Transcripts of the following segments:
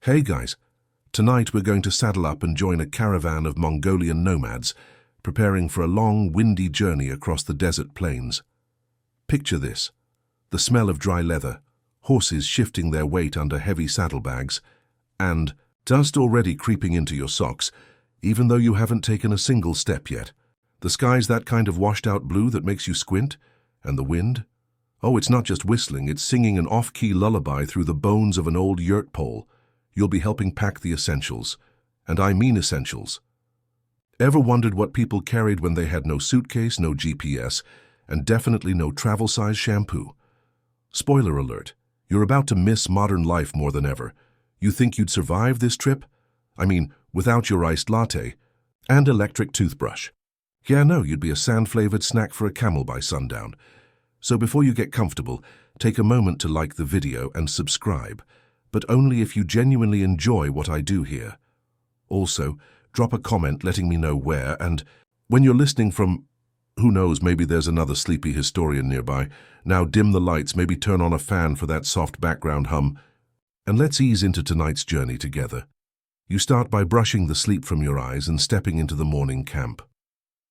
Hey guys, tonight we're going to saddle up and join a caravan of Mongolian nomads, preparing for a long, windy journey across the desert plains. Picture this: the smell of dry leather, horses shifting their weight under heavy saddlebags, and dust already creeping into your socks, even though you haven't taken a single step yet. The sky's that kind of washed-out blue that makes you squint, and the wind? Oh, it's not just whistling, it's singing an off-key lullaby through the bones of an old yurt pole. You'll be helping pack the essentials, and I mean essentials. Ever wondered what people carried when they had no suitcase, no GPS, and definitely no travel-size shampoo? Spoiler alert, you're about to miss modern life more than ever. You think you'd survive this trip? I mean, without your iced latte and electric toothbrush. Yeah, no, you'd be a sand-flavored snack for a camel by sundown. So before you get comfortable, take a moment to like the video and subscribe, but only if you genuinely enjoy what I do here. Also, drop a comment letting me know where, and when you're listening from, who knows, maybe there's another sleepy historian nearby. Now dim the lights, maybe turn on a fan for that soft background hum, and let's ease into tonight's journey together. You start by brushing the sleep from your eyes and stepping into the morning camp.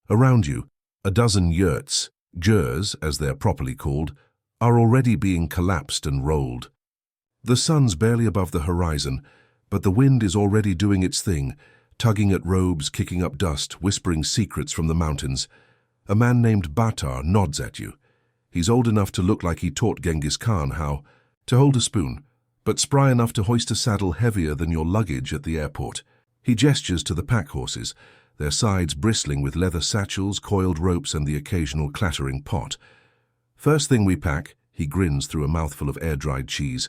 Around you, a dozen yurts, jurs as they're properly called, are already being collapsed and rolled. The sun's barely above the horizon, but the wind is already doing its thing, tugging at robes, kicking up dust, whispering secrets from the mountains. A man named Batar nods at you. He's old enough to look like he taught Genghis Khan how to hold a spoon, but spry enough to hoist a saddle heavier than your luggage at the airport. He gestures to the pack horses, their sides bristling with leather satchels, coiled ropes, and the occasional clattering pot. First thing we pack, he grins through a mouthful of air-dried cheese,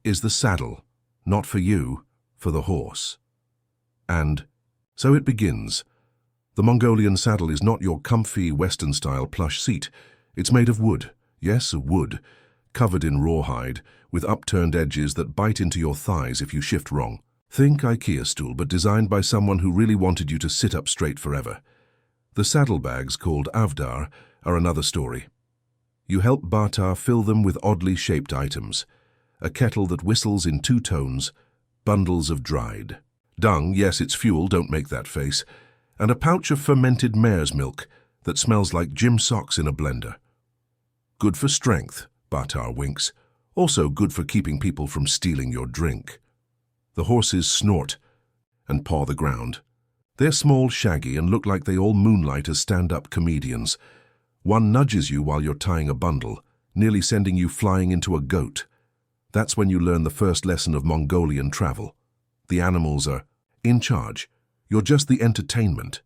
is the saddle, not for you, for the horse. And so it begins. The Mongolian saddle is not your comfy Western-style plush seat. It's made of wood, yes, wood, covered in rawhide, with upturned edges that bite into your thighs if you shift wrong. Think IKEA stool, but designed by someone who really wanted you to sit up straight forever. The saddlebags, called avdar, are another story. You help Batar fill them with oddly shaped items. A kettle that whistles in two tones, bundles of dried dung, yes, it's fuel, don't make that face, and a pouch of fermented mare's milk that smells like gym socks in a blender. Good for strength, Batar winks. Also good for keeping people from stealing your drink. The horses snort and paw the ground. They're small, shaggy, and look like they all moonlight as stand-up comedians. One nudges you while you're tying a bundle, nearly sending you flying into a goat. That's when you learn the first lesson of Mongolian travel. The animals are in charge. You're just the entertainment.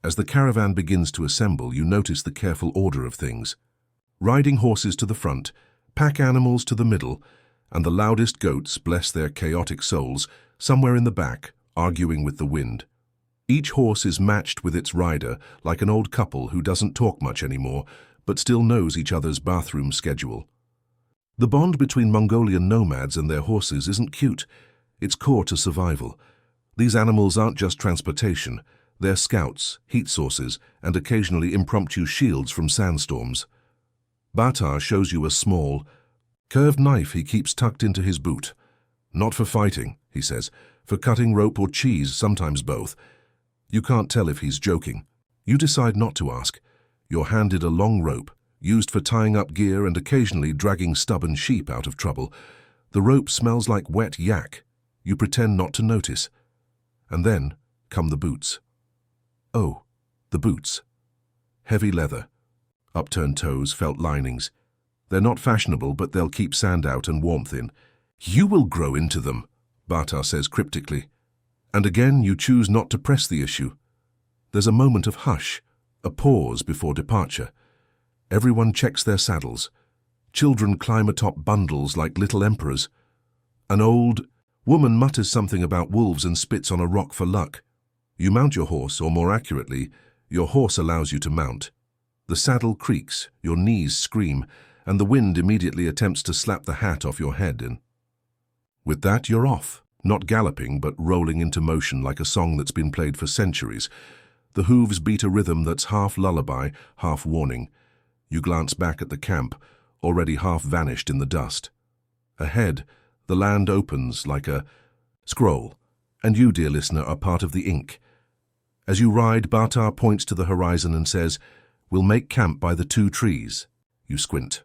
As the caravan begins to assemble, you notice the careful order of things. Riding horses to the front, pack animals to the middle, and the loudest goats, bless their chaotic souls, somewhere in the back, arguing with the wind. Each horse is matched with its rider, like an old couple who doesn't talk much anymore, but still knows each other's bathroom schedule. The bond between Mongolian nomads and their horses isn't cute. It's core to survival. These animals aren't just transportation. They're scouts, heat sources, and occasionally impromptu shields from sandstorms. Batar shows you a small, curved knife he keeps tucked into his boot. Not for fighting, he says, for cutting rope or cheese, sometimes both. You can't tell if he's joking. You decide not to ask. You're handed a long rope, used for tying up gear and occasionally dragging stubborn sheep out of trouble. The rope smells like wet yak. You pretend not to notice. And then come the boots. Oh, the boots. Heavy leather, upturned toes, felt linings. They're not fashionable, but they'll keep sand out and warmth in. You will grow into them, Batar says cryptically. And again, you choose not to press the issue. There's a moment of hush, a pause before departure. Everyone checks their saddles. Children climb atop bundles like little emperors. An old woman mutters something about wolves and spits on a rock for luck. You mount your horse, or more accurately, your horse allows you to mount. The saddle creaks, your knees scream, and the wind immediately attempts to slap the hat off your head in. With that, you're off, not galloping, but rolling into motion like a song that's been played for centuries. The hooves beat a rhythm that's half lullaby, half warning. You glance back at the camp, already half vanished in the dust. Ahead, the land opens like a Scroll, and you, dear listener, are part of the ink. As you ride, Batar points to the horizon and says, "We'll make camp by the 2 trees." You squint.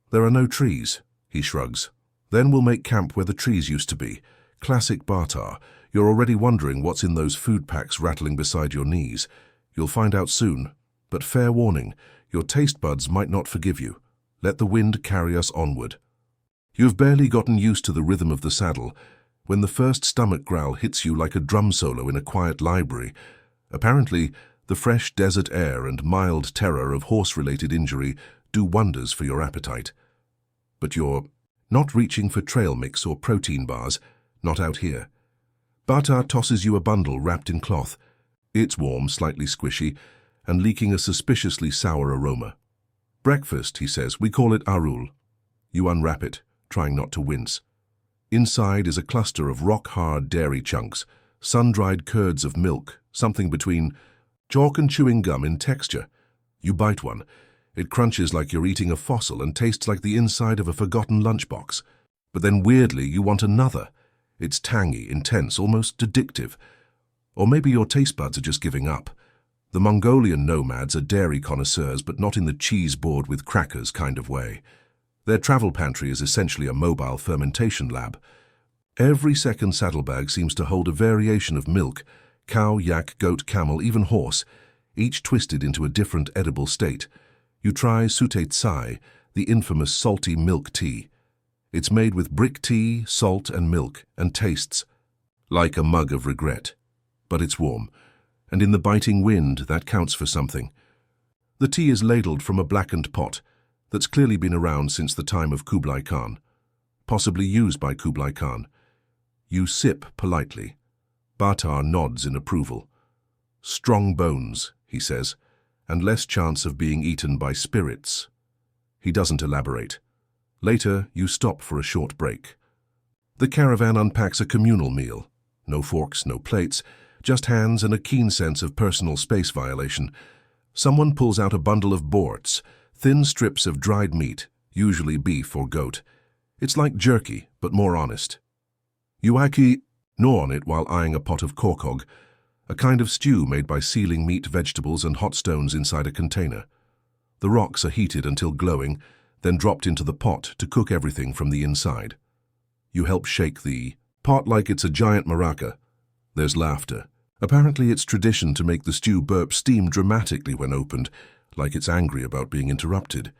"There are no trees," he shrugs. "Then we'll make camp where the trees used to be." Classic Batar. You're already wondering what's in those food packs rattling beside your knees. You'll find out soon. But fair warning, your taste buds might not forgive you. Let the wind carry us onward. You've barely gotten used to the rhythm of the saddle when the first stomach growl hits you like a drum solo in a quiet library. Apparently, the fresh desert air and mild terror of horse-related injury do wonders for your appetite. But you're not reaching for trail mix or protein bars, not out here. Batar tosses you a bundle wrapped in cloth. It's warm, slightly squishy, and leaking a suspiciously sour aroma. "Breakfast," he says. "We call it arul." You unwrap it, trying not to wince. Inside is a cluster of rock-hard dairy chunks, sun-dried curds of milk, something between chalk and chewing gum in texture. You bite one. It crunches like you're eating a fossil and tastes like the inside of a forgotten lunchbox. But then weirdly, you want another. It's tangy, intense, almost addictive. Or maybe your taste buds are just giving up. The Mongolian Nomads are dairy connoisseurs, but not in the cheese board with crackers kind of way. Their travel pantry is essentially a mobile fermentation lab. Every second saddlebag seems to hold a variation of milk: cow, yak, goat, camel, even horse, each twisted into a different edible state. You try sute tsai, the infamous salty milk tea. It's made with brick tea, salt and milk, and tastes like a mug of regret. But it's warm, and in the biting wind, that counts for something. The tea is ladled from a blackened pot that's clearly been around since the time of Kublai Khan, possibly used by Kublai Khan. You sip politely. Batar nods in approval. "Strong bones," he says, "and less chance of being eaten by spirits." He doesn't elaborate. Later, you stop for a short break. The caravan unpacks a communal meal. No forks, no plates, just hands and a keen sense of personal space violation. Someone pulls out a bundle of boards, thin strips of dried meat, usually beef or goat. It's like jerky, but more honest. You gnaw on it while eyeing a pot of korkog, a kind of stew made by sealing meat, vegetables, and hot stones inside a container. The rocks are heated until glowing, then dropped into the pot to cook everything from the inside. You help shake the pot like it's a giant maraca. There's laughter. Apparently it's tradition to make the stew burp steam dramatically when opened, like it's angry about being interrupted.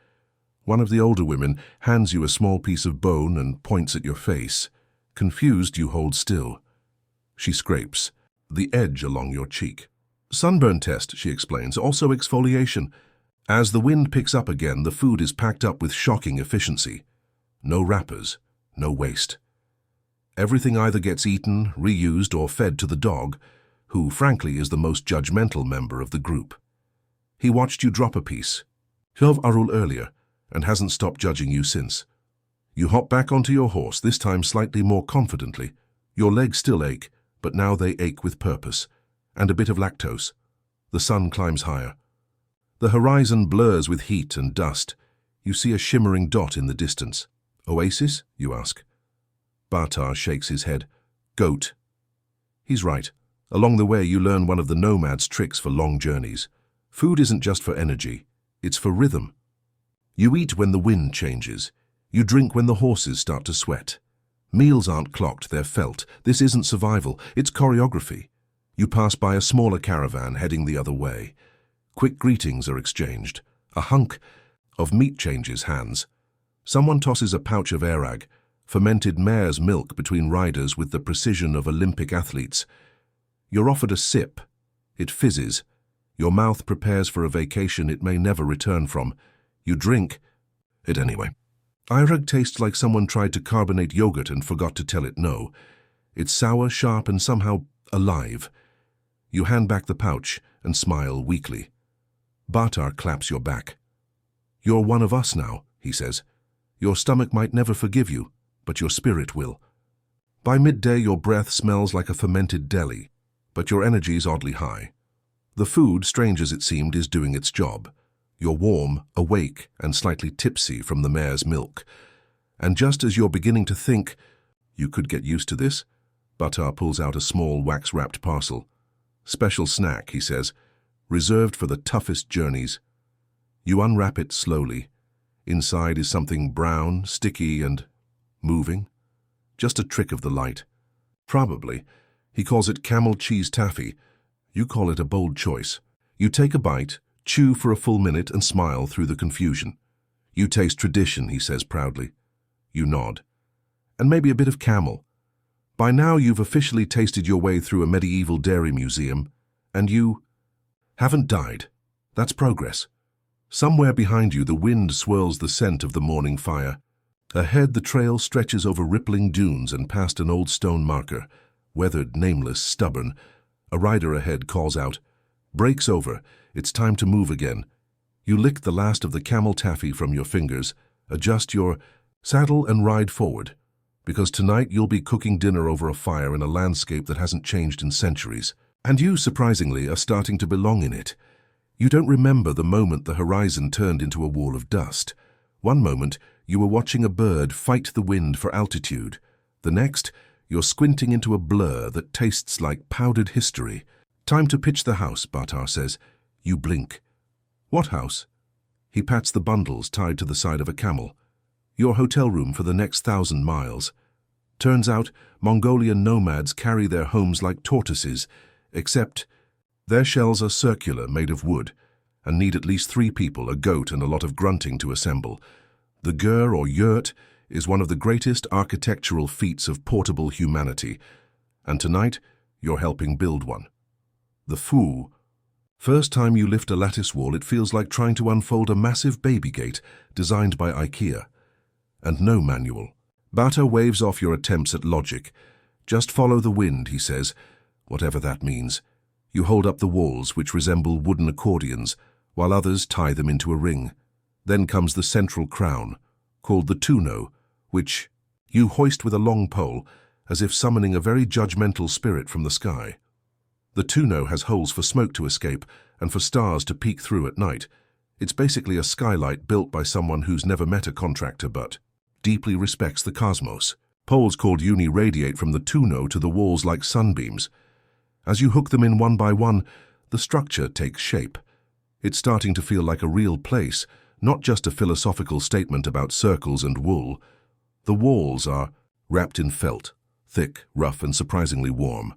One of the older women hands you a small piece of bone and points at your face. Confused, you hold still. She scrapes the edge along your cheek. "Sunburn test," she explains, "also exfoliation." As the wind picks up again, the food is packed up with shocking efficiency. No wrappers, no waste. Everything either gets eaten, reused, or fed to the dog, who, frankly, is the most judgmental member of the group. He watched you drop a piece, Hooves arul earlier, and hasn't stopped judging you since. You hop back onto your horse, this time slightly more confidently. Your legs still ache, but now they ache with purpose, and a bit of lactose. The sun climbs higher. The horizon blurs with heat and dust. You see a shimmering dot in the distance. "Oasis?" you ask. Batar shakes his head. "Goat." He's right. Along the way, you learn one of the Nomad's tricks for long journeys. Food isn't just for energy, it's for rhythm. You eat when the wind changes. You drink when the horses start to sweat. Meals aren't clocked, they're felt. This isn't survival, it's choreography. You pass by a smaller caravan heading the other way. Quick greetings are exchanged. A hunk of meat changes hands. Someone tosses a pouch of arag, fermented mare's milk, between riders with the precision of Olympic athletes. You're offered a sip. It fizzes. Your mouth prepares for a vacation it may never return from. You drink it anyway. Arag tastes like someone tried to carbonate yogurt and forgot to tell it no. It's sour, sharp, and somehow alive. You hand back the pouch and smile weakly. Batar claps your back. "You're one of us now," he says. "Your stomach might never forgive you, but your spirit will." By midday, your breath smells like a fermented deli, but your energy's oddly high. The food, strange as it seemed, is doing its job. You're warm, awake, and slightly tipsy from the mare's milk. And just as you're beginning to think, "You could get used to this," Batar pulls out a small wax-wrapped parcel. Special snack, he says, reserved for the toughest journeys. You unwrap it slowly. Inside is something brown, sticky, and moving. Just a trick of the light. Probably. He calls it camel cheese taffy. You call it a bold choice. You take a bite, chew for a full minute, and smile through the confusion. You taste tradition, he says proudly. You nod. And maybe a bit of camel. By now you've officially tasted your way through a medieval dairy museum, and you haven't died. That's progress. Somewhere behind you the wind swirls the scent of the morning fire. Ahead the trail stretches over rippling dunes and past an old stone marker. Weathered, nameless, stubborn. A rider ahead calls out. Brakes over. It's time to move again. You lick the last of the camel taffy from your fingers, adjust your saddle and ride forward. Because tonight you'll be cooking dinner over a fire in a landscape that hasn't changed in centuries. And you, surprisingly, are starting to belong in it. You don't remember the moment the horizon turned into a wall of dust. One moment, you were watching a bird fight the wind for altitude. The next, you're squinting into a blur that tastes like powdered history. Time to pitch the house, Batar says. You blink. What house? He pats the bundles tied to the side of a camel. Your hotel room for the next 1,000 miles. Turns out, Mongolian nomads carry their homes like tortoises, except their shells are circular, made of wood, and need at least 3 people, a goat and a lot of grunting to assemble. The gur or yurt is one of the greatest architectural feats of portable humanity, and tonight you're helping build one. The foo. First time you lift a lattice wall, it feels like trying to unfold a massive baby gate designed by IKEA. And no manual. Batar waves off your attempts at logic. Just follow the wind, he says, whatever that means. You hold up the walls, which resemble wooden accordions, while others tie them into a ring. Then comes the central crown, called the tuno, which you hoist with a long pole, as if summoning a very judgmental spirit from the sky. The tuno has holes for smoke to escape and for stars to peek through at night. It's basically a skylight built by someone who's never met a contractor but deeply respects the cosmos. Poles called uni radiate from the tuno to the walls like sunbeams. As you hook them in one by one, the structure takes shape. It's starting to feel like a real place, not just a philosophical statement about circles and wool. The walls are wrapped in felt, thick, rough, and surprisingly warm.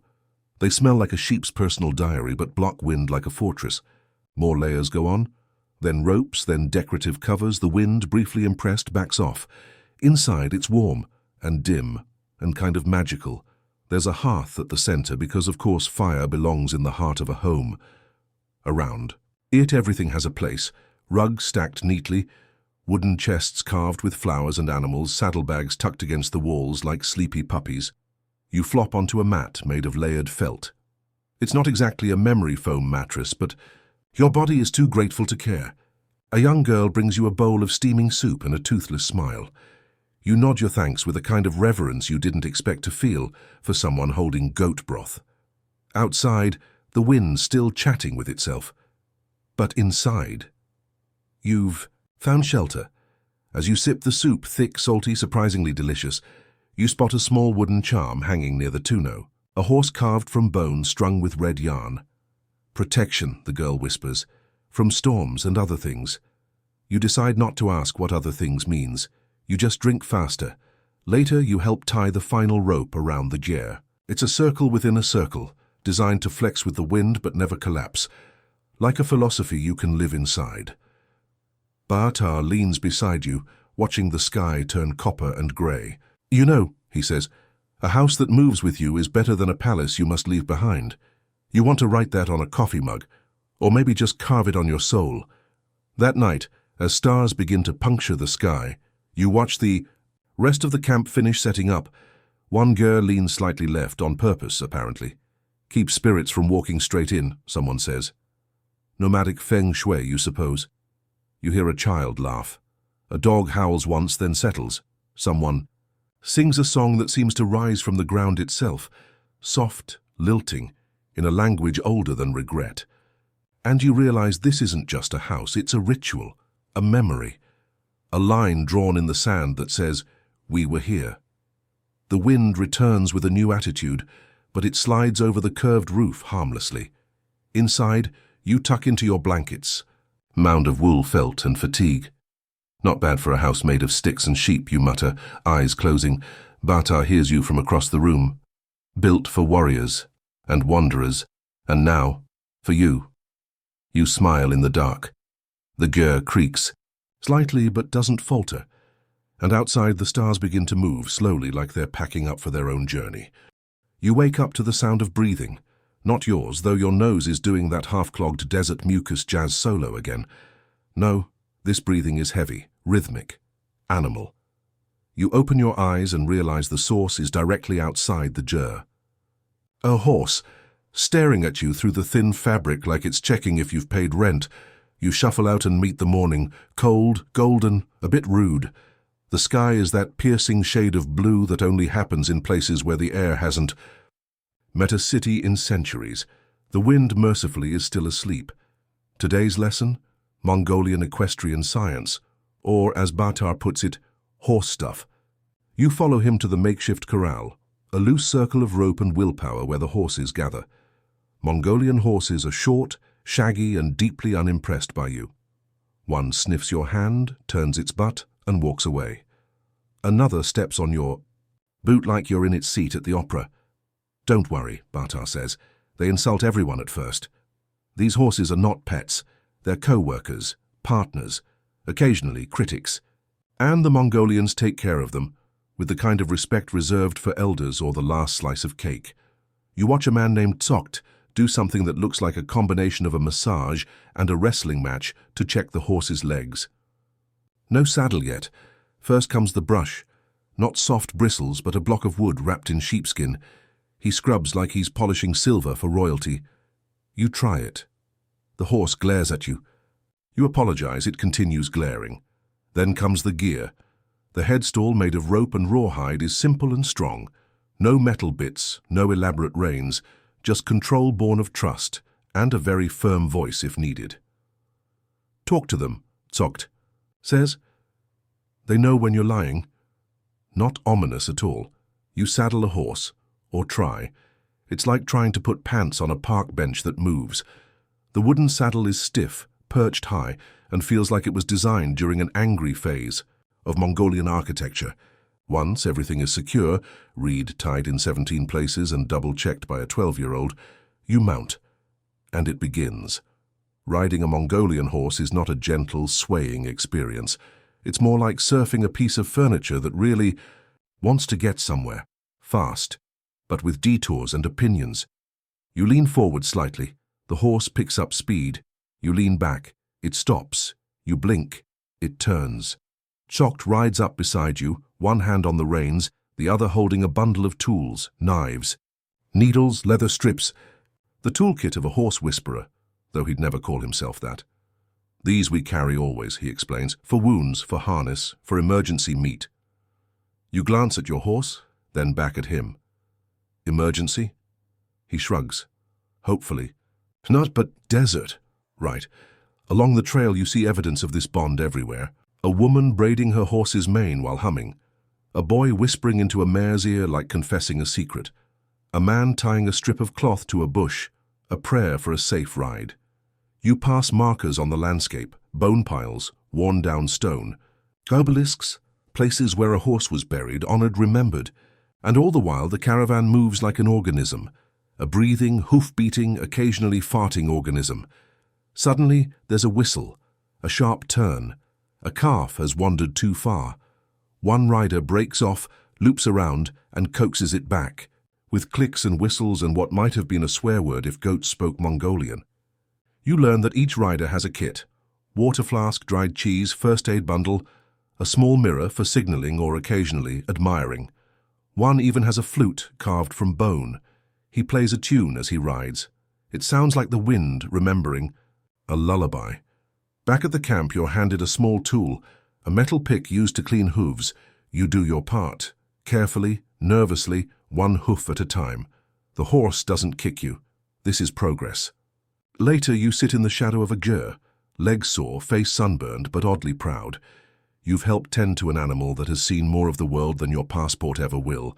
They smell like a sheep's personal diary, but block wind like a fortress. More layers go on, then ropes, then decorative covers. The wind, briefly impressed, backs off. Inside, it's warm and dim and kind of magical. There's a hearth at the center because, of course, fire belongs in the heart of a home. Around it, everything has a place. Rugs stacked neatly, wooden chests carved with flowers and animals, saddlebags tucked against the walls like sleepy puppies. You flop onto a mat made of layered felt. It's not exactly a memory foam mattress, but your body is too grateful to care. A young girl brings you a bowl of steaming soup and a toothless smile. You nod your thanks with a kind of reverence you didn't expect to feel for someone holding goat broth. Outside, the wind still chatting with itself. But inside, you've found shelter. As you sip the soup, thick, salty, surprisingly delicious, you spot a small wooden charm hanging near the tuno, a horse carved from bone strung with red yarn. Protection, the girl whispers, from storms and other things. You decide not to ask what other things means. You just drink faster. Later, you help tie the final rope around the gyre. It's a circle within a circle, designed to flex with the wind but never collapse. Like a philosophy you can live inside. Batar leans beside you, watching the sky turn copper and grey. You know, he says, a house that moves with you is better than a palace you must leave behind. You want to write that on a coffee mug, or maybe just carve it on your soul. That night, as stars begin to puncture the sky, you watch the rest of the camp finish setting up. One girl leans slightly left, on purpose, apparently. Keep spirits from walking straight in, someone says. Nomadic feng shui, you suppose. You hear a child laugh. A dog howls once, then settles. Someone sings a song that seems to rise from the ground itself, soft, lilting, in a language older than regret. And you realize this isn't just a house, it's a ritual, a memory. A line drawn in the sand that says, "We were here." The wind returns with a new attitude, but it slides over the curved roof harmlessly. Inside, you tuck into your blankets, mound of wool, felt, and fatigue. Not bad for a house made of sticks and sheep, you mutter, eyes closing. Batar hears you from across the room. Built for warriors and wanderers, and now, for you. You smile in the dark. The gyr creaks, slightly but doesn't falter, and outside the stars begin to move slowly like they're packing up for their own journey. You wake up to the sound of breathing, not yours, though your nose is doing that half-clogged desert mucus jazz solo again. No, this breathing is heavy, rhythmic, animal. You open your eyes and realize the source is directly outside the gyr. A horse, staring at you through the thin fabric like it's checking if you've paid rent. You shuffle out and meet the morning, cold, golden, a bit rude. The sky is that piercing shade of blue that only happens in places where the air hasn't met a city in centuries. The wind, mercifully, is still asleep. Today's lesson? Mongolian equestrian science, or, as Batar puts it, horse stuff. You follow him to the makeshift corral, a loose circle of rope and willpower where the horses gather. Mongolian horses are short, shaggy, and deeply unimpressed by you. One sniffs your hand, turns its butt, and walks away. Another steps on your boot like you're in its seat at the opera. Don't worry, Batar says. They insult everyone at first. These horses are not pets. They're co-workers, partners, occasionally critics. And the Mongolians take care of them, with the kind of respect reserved for elders or the last slice of cake. You watch a man named Tsokt do something that looks like a combination of a massage and a wrestling match to check the horse's legs. No saddle yet. First comes the brush. Not soft bristles, but a block of wood wrapped in sheepskin. He scrubs like he's polishing silver for royalty. You try it. The horse glares at you. You apologize, it continues glaring. Then comes the gear. The headstall made of rope and rawhide is simple and strong. No metal bits, no elaborate reins, just control born of trust, and a very firm voice if needed. Talk to them, Tsokt says. They know when you're lying. Not ominous at all. You saddle a horse, or try. It's like trying to put pants on a park bench that moves. The wooden saddle is stiff, perched high, and feels like it was designed during an angry phase of Mongolian architecture. Once everything is secure, reed tied in 17 places and double-checked by a 12-year-old, you mount, and it begins. Riding a Mongolian horse is not a gentle, swaying experience. It's more like surfing a piece of furniture that really wants to get somewhere, fast, but with detours and opinions. You lean forward slightly. The horse picks up speed. You lean back. It stops. You blink. It turns. Tsokt rides up beside you, one hand on the reins, the other holding a bundle of tools, knives, needles, leather strips, the toolkit of a horse whisperer, though he'd never call himself that. These we carry always, he explains, for wounds, for harness, for emergency meat. You glance at your horse, then back at him. Emergency? He shrugs. Hopefully. Not but desert. Right. Along the trail you see evidence of this bond everywhere. A woman braiding her horse's mane while humming. A boy whispering into a mare's ear like confessing a secret. A man tying a strip of cloth to a bush. A prayer for a safe ride. You pass markers on the landscape, bone piles, worn-down stone, obelisks, places where a horse was buried, honored, remembered. And all the while the caravan moves like an organism, a breathing, hoof-beating, occasionally farting organism. Suddenly there's a whistle, a sharp turn. A calf has wandered too far. One rider breaks off, loops around, and coaxes it back, with clicks and whistles and what might have been a swear word if goats spoke Mongolian. You learn that each rider has a kit: water flask, dried cheese, first aid bundle, a small mirror for signaling or occasionally admiring. One even has a flute carved from bone. He plays a tune as he rides. It sounds like the wind remembering a lullaby. Back at the camp you're handed a small tool, a metal pick used to clean hooves. You do your part, carefully, nervously, one hoof at a time. The horse doesn't kick you. This is progress. Later you sit in the shadow of a gyr, legs sore, face sunburned but oddly proud. You've helped tend to an animal that has seen more of the world than your passport ever will.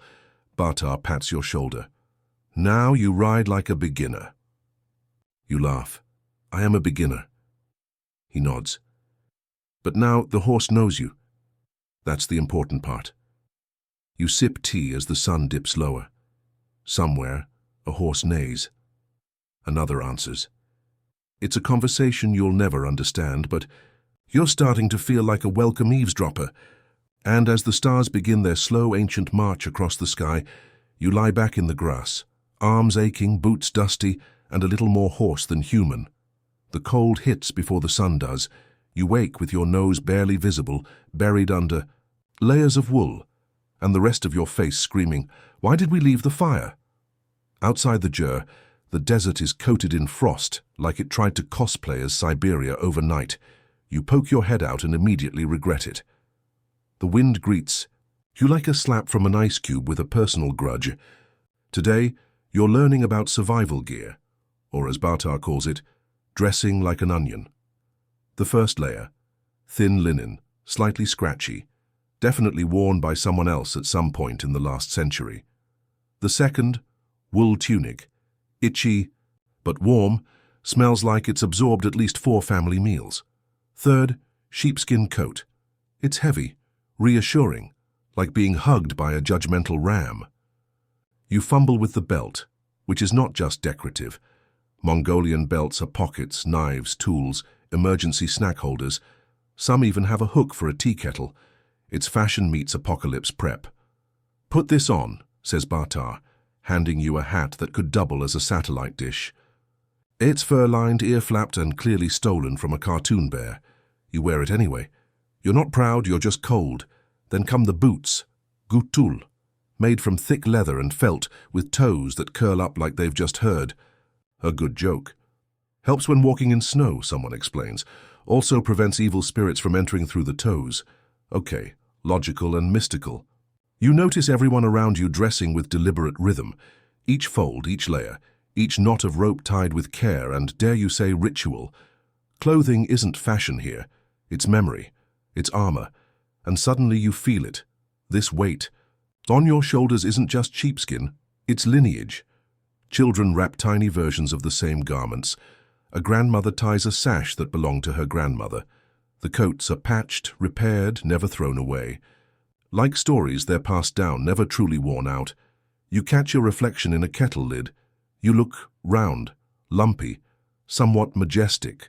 Bartar pats your shoulder. Now you ride like a beginner. You laugh. I am a beginner. He nods. But now the horse knows you. That's the important part. You sip tea as the sun dips lower. Somewhere, a horse neighs. Another answers. It's a conversation you'll never understand, but you're starting to feel like a welcome eavesdropper. And as the stars begin their slow ancient march across the sky, you lie back in the grass, arms aching, boots dusty, and a little more horse than human. The cold hits before the sun does. You wake with your nose barely visible, buried under layers of wool, and the rest of your face screaming, "Why did we leave the fire?" Outside the Yurt, the desert is coated in frost, like it tried to cosplay as Siberia overnight. You poke your head out and immediately regret it. The wind greets you like a slap from an ice cube with a personal grudge. Today, you're learning about survival gear, or as Bartar calls it, dressing like an onion. The first layer, thin linen, slightly scratchy, definitely worn by someone else at some point in the last century. The second, wool tunic, itchy but warm, smells like it's absorbed at least 4 family meals. Third, sheepskin coat. It's heavy, reassuring, like being hugged by a judgmental ram. You fumble with the belt, which is not just decorative. Mongolian belts are pockets, knives, tools, emergency snack holders. Some even have a hook for a tea kettle. It's fashion meets apocalypse prep. Put this on, says Bartar, handing you a hat that could double as a satellite dish. It's fur-lined, ear-flapped, and clearly stolen from a cartoon bear. You wear it anyway. You're not proud, you're just cold. Then come the boots, gutul, made from thick leather and felt, with toes that curl up like they've just heard. A good joke. Helps when walking in snow, someone explains. Also prevents evil spirits from entering through the toes. Okay, logical and mystical. You notice everyone around you dressing with deliberate rhythm. Each fold, each layer, each knot of rope tied with care and, dare you say, ritual. Clothing isn't fashion here. It's memory. It's armor. And suddenly you feel it. This weight. On your shoulders isn't just sheepskin. It's lineage. Children wrap tiny versions of the same garments. A grandmother ties a sash that belonged to her grandmother. The coats are patched, repaired, never thrown away. Like stories, they're passed down, never truly worn out. You catch your reflection in a kettle lid. You look round, lumpy, somewhat majestic.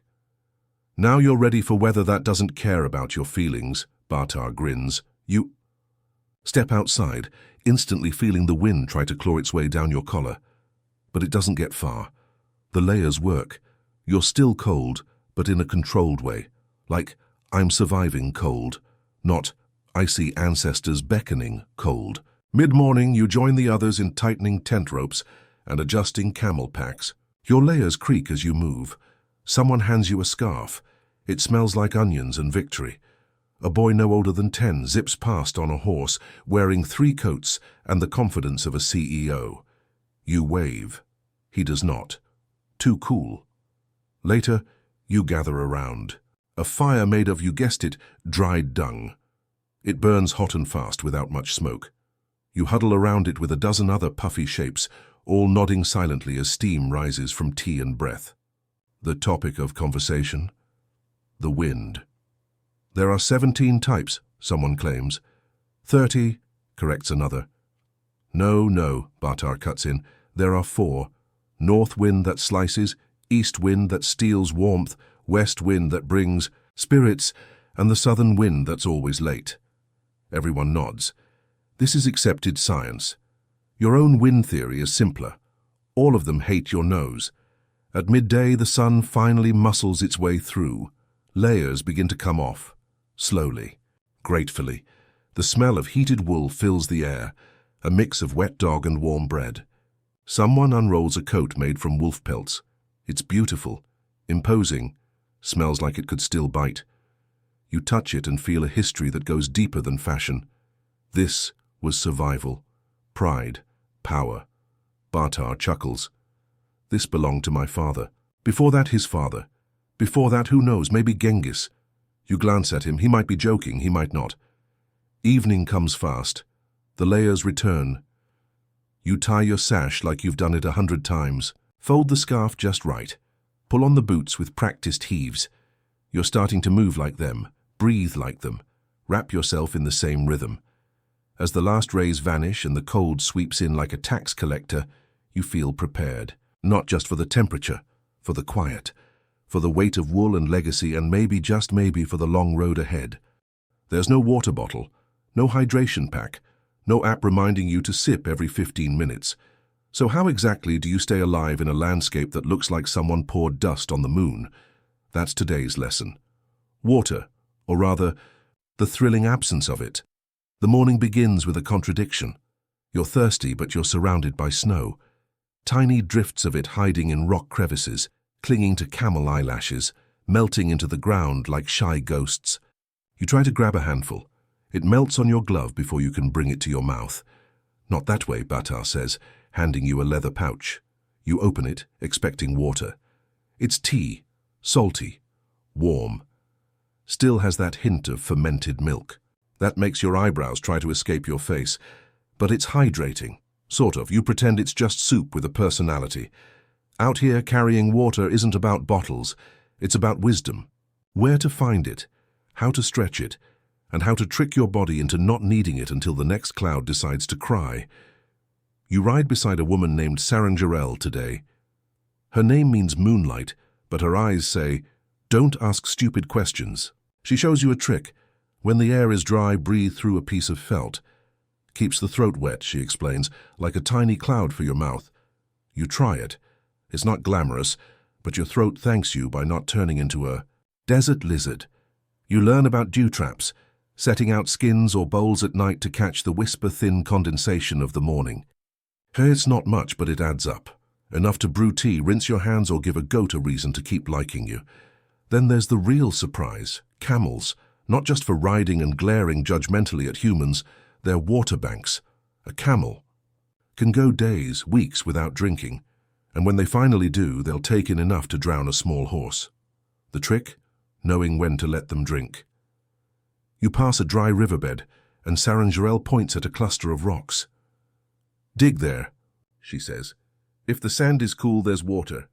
Now you're ready for weather that doesn't care about your feelings. Bartar grins. You step outside, instantly feeling the wind try to claw its way down your collar. But it doesn't get far. The layers work. You're still cold, but in a controlled way. Like, I'm surviving cold, not I see ancestors beckoning cold. Mid-morning, you join the others in tightening tent ropes and adjusting camel packs. Your layers creak as you move. Someone hands you a scarf. It smells like onions and victory. A boy no older than 10 zips past on a horse, wearing 3 coats and the confidence of a CEO. You wave. He does not. Too cool. Later, you gather around. A fire made of, you guessed it, dried dung. It burns hot and fast without much smoke. You huddle around it with a dozen other puffy shapes, all nodding silently as steam rises from tea and breath. The topic of conversation? The wind. There are 17 types, someone claims. 30, corrects another. No, Bartar cuts in. There are 4. North wind that slices, east wind that steals warmth, west wind that brings spirits, and the southern wind that's always late. Everyone nods. This is accepted science. Your own wind theory is simpler. All of them hate your nose. At midday, the sun finally muscles its way through. Layers begin to come off. Slowly, gratefully. The smell of heated wool fills the air, a mix of wet dog and warm bread. Someone unrolls a coat made from wolf pelts. It's beautiful, imposing, smells like it could still bite. You touch it and feel a history that goes deeper than fashion. This was survival, pride, power. Bartar chuckles. This belonged to my father. Before that, his father. Before that, who knows, maybe Genghis. You glance at him. He might be joking, he might not. Evening comes fast. The layers return. You tie your sash like you've done it 100 times. Fold the scarf just right. Pull on the boots with practiced heaves. You're starting to move like them, breathe like them. Wrap yourself in the same rhythm. As the last rays vanish and the cold sweeps in like a tax collector, you feel prepared. Not just for the temperature, for the quiet, for the weight of wool and legacy, and maybe, just maybe, for the long road ahead. There's no water bottle, no hydration pack, no app reminding you to sip every 15 minutes. So how exactly do you stay alive in a landscape that looks like someone poured dust on the moon? That's today's lesson. Water, or rather, the thrilling absence of it. The morning begins with a contradiction. You're thirsty, but you're surrounded by snow. Tiny drifts of it hiding in rock crevices, clinging to camel eyelashes, melting into the ground like shy ghosts. You try to grab a handful. It melts on your glove before you can bring it to your mouth. Not that way, Bata says, handing you a leather pouch. You open it, expecting water. It's tea, salty, warm. Still has that hint of fermented milk. That makes your eyebrows try to escape your face. But it's hydrating. Sort of. You pretend it's just soup with a personality. Out here, carrying water isn't about bottles. It's about wisdom. Where to find it, how to stretch it, and how to trick your body into not needing it until the next cloud decides to cry. You ride beside a woman named Saranjarel today. Her name means moonlight, but her eyes say, "Don't ask stupid questions." She shows you a trick. When the air is dry, breathe through a piece of felt. Keeps the throat wet, she explains, like a tiny cloud for your mouth. You try it. It's not glamorous, but your throat thanks you by not turning into a desert lizard. You learn about dew traps, setting out skins or bowls at night to catch the whisper-thin condensation of the morning. Here it's not much, but it adds up. Enough to brew tea, rinse your hands, or give a goat a reason to keep liking you. Then there's the real surprise, camels. Not just for riding and glaring judgmentally at humans, they're water banks. A camel can go days, weeks without drinking, and when they finally do, they'll take in enough to drown a small horse. The trick? Knowing when to let them drink. You pass a dry riverbed, and Saranjarel points at a cluster of rocks. "Dig there," she says. "If the sand is cool, there's water."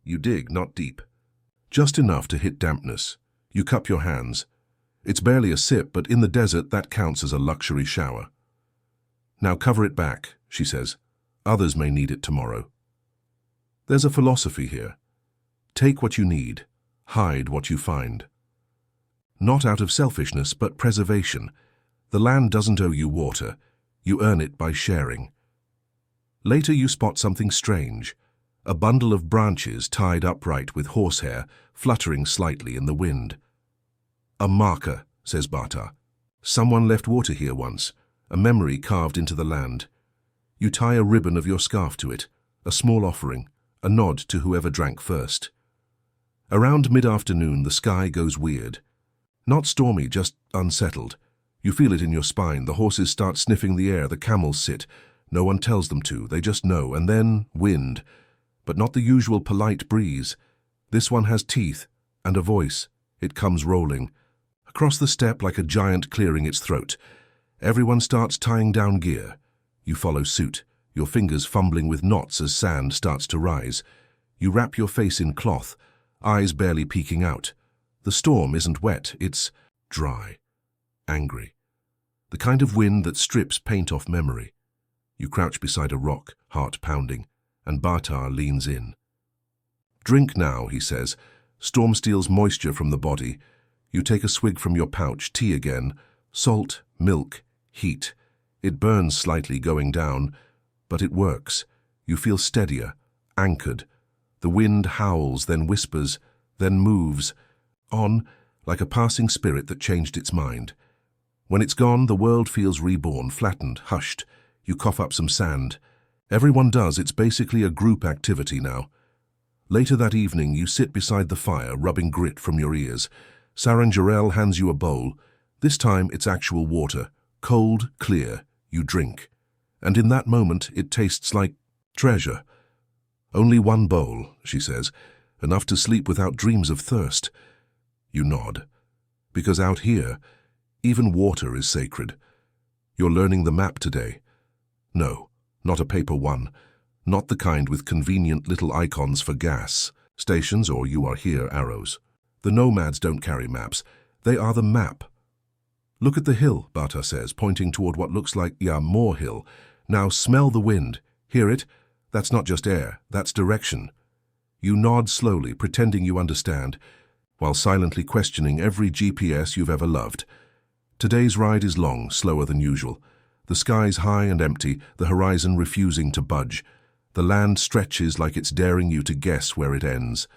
You dig, not deep. Just enough to hit dampness. You cup your hands. It's barely a sip, but in the desert that counts as a luxury shower. "Now cover it back," she says. "Others may need it tomorrow." There's a philosophy here. Take what you need, hide what you find. Not out of selfishness, but preservation. The land doesn't owe you water. You earn it by sharing. Later you spot something strange. A bundle of branches tied upright with horsehair, fluttering slightly in the wind. "A marker," says Bata. "Someone left water here once, a memory carved into the land." You tie a ribbon of your scarf to it, a small offering, a nod to whoever drank first. Around mid-afternoon, the sky goes weird. Not stormy, just unsettled. You feel it in your spine. The horses start sniffing the air, the camels sit. No one tells them to, they just know. And then wind, but not the usual polite breeze. This one has teeth and a voice. It comes rolling. Across the steppe like a giant clearing its throat. Everyone starts tying down gear. You follow suit, your fingers fumbling with knots as sand starts to rise. You wrap your face in cloth, eyes barely peeking out. The storm isn't wet, it's dry, angry. The kind of wind that strips paint off memory. You crouch beside a rock, heart pounding, and Bata leans in. "Drink now," he says. Storm steals moisture from the body. You take a swig from your pouch, tea again. Salt, milk, heat. It burns slightly going down, but it works. You feel steadier, anchored. The wind howls, then whispers, then moves. On, like a passing spirit that changed its mind. When it's gone, the world feels reborn, flattened, hushed. You cough up some sand. Everyone does, it's basically a group activity now. Later that evening, you sit beside the fire, rubbing grit from your ears. Saranjarel hands you a bowl. This time, it's actual water. Cold, clear. You drink. And in that moment, it tastes like treasure. "Only one bowl," she says. "Enough to sleep without dreams of thirst." You nod. Because out here, even water is sacred. You're learning the map today. No, not a paper one. Not the kind with convenient little icons for gas stations or "you are here" arrows. The nomads don't carry maps. They are the map. Look at the hill, Bata says, pointing toward what looks like more hill. Now smell the wind. Hear it? That's not just air, that's direction. You nod slowly, pretending you understand, while silently questioning every GPS you've ever loved. Today's ride is long, slower than usual. The sky's high and empty, the horizon refusing to budge. The land stretches like it's daring you to guess where it ends.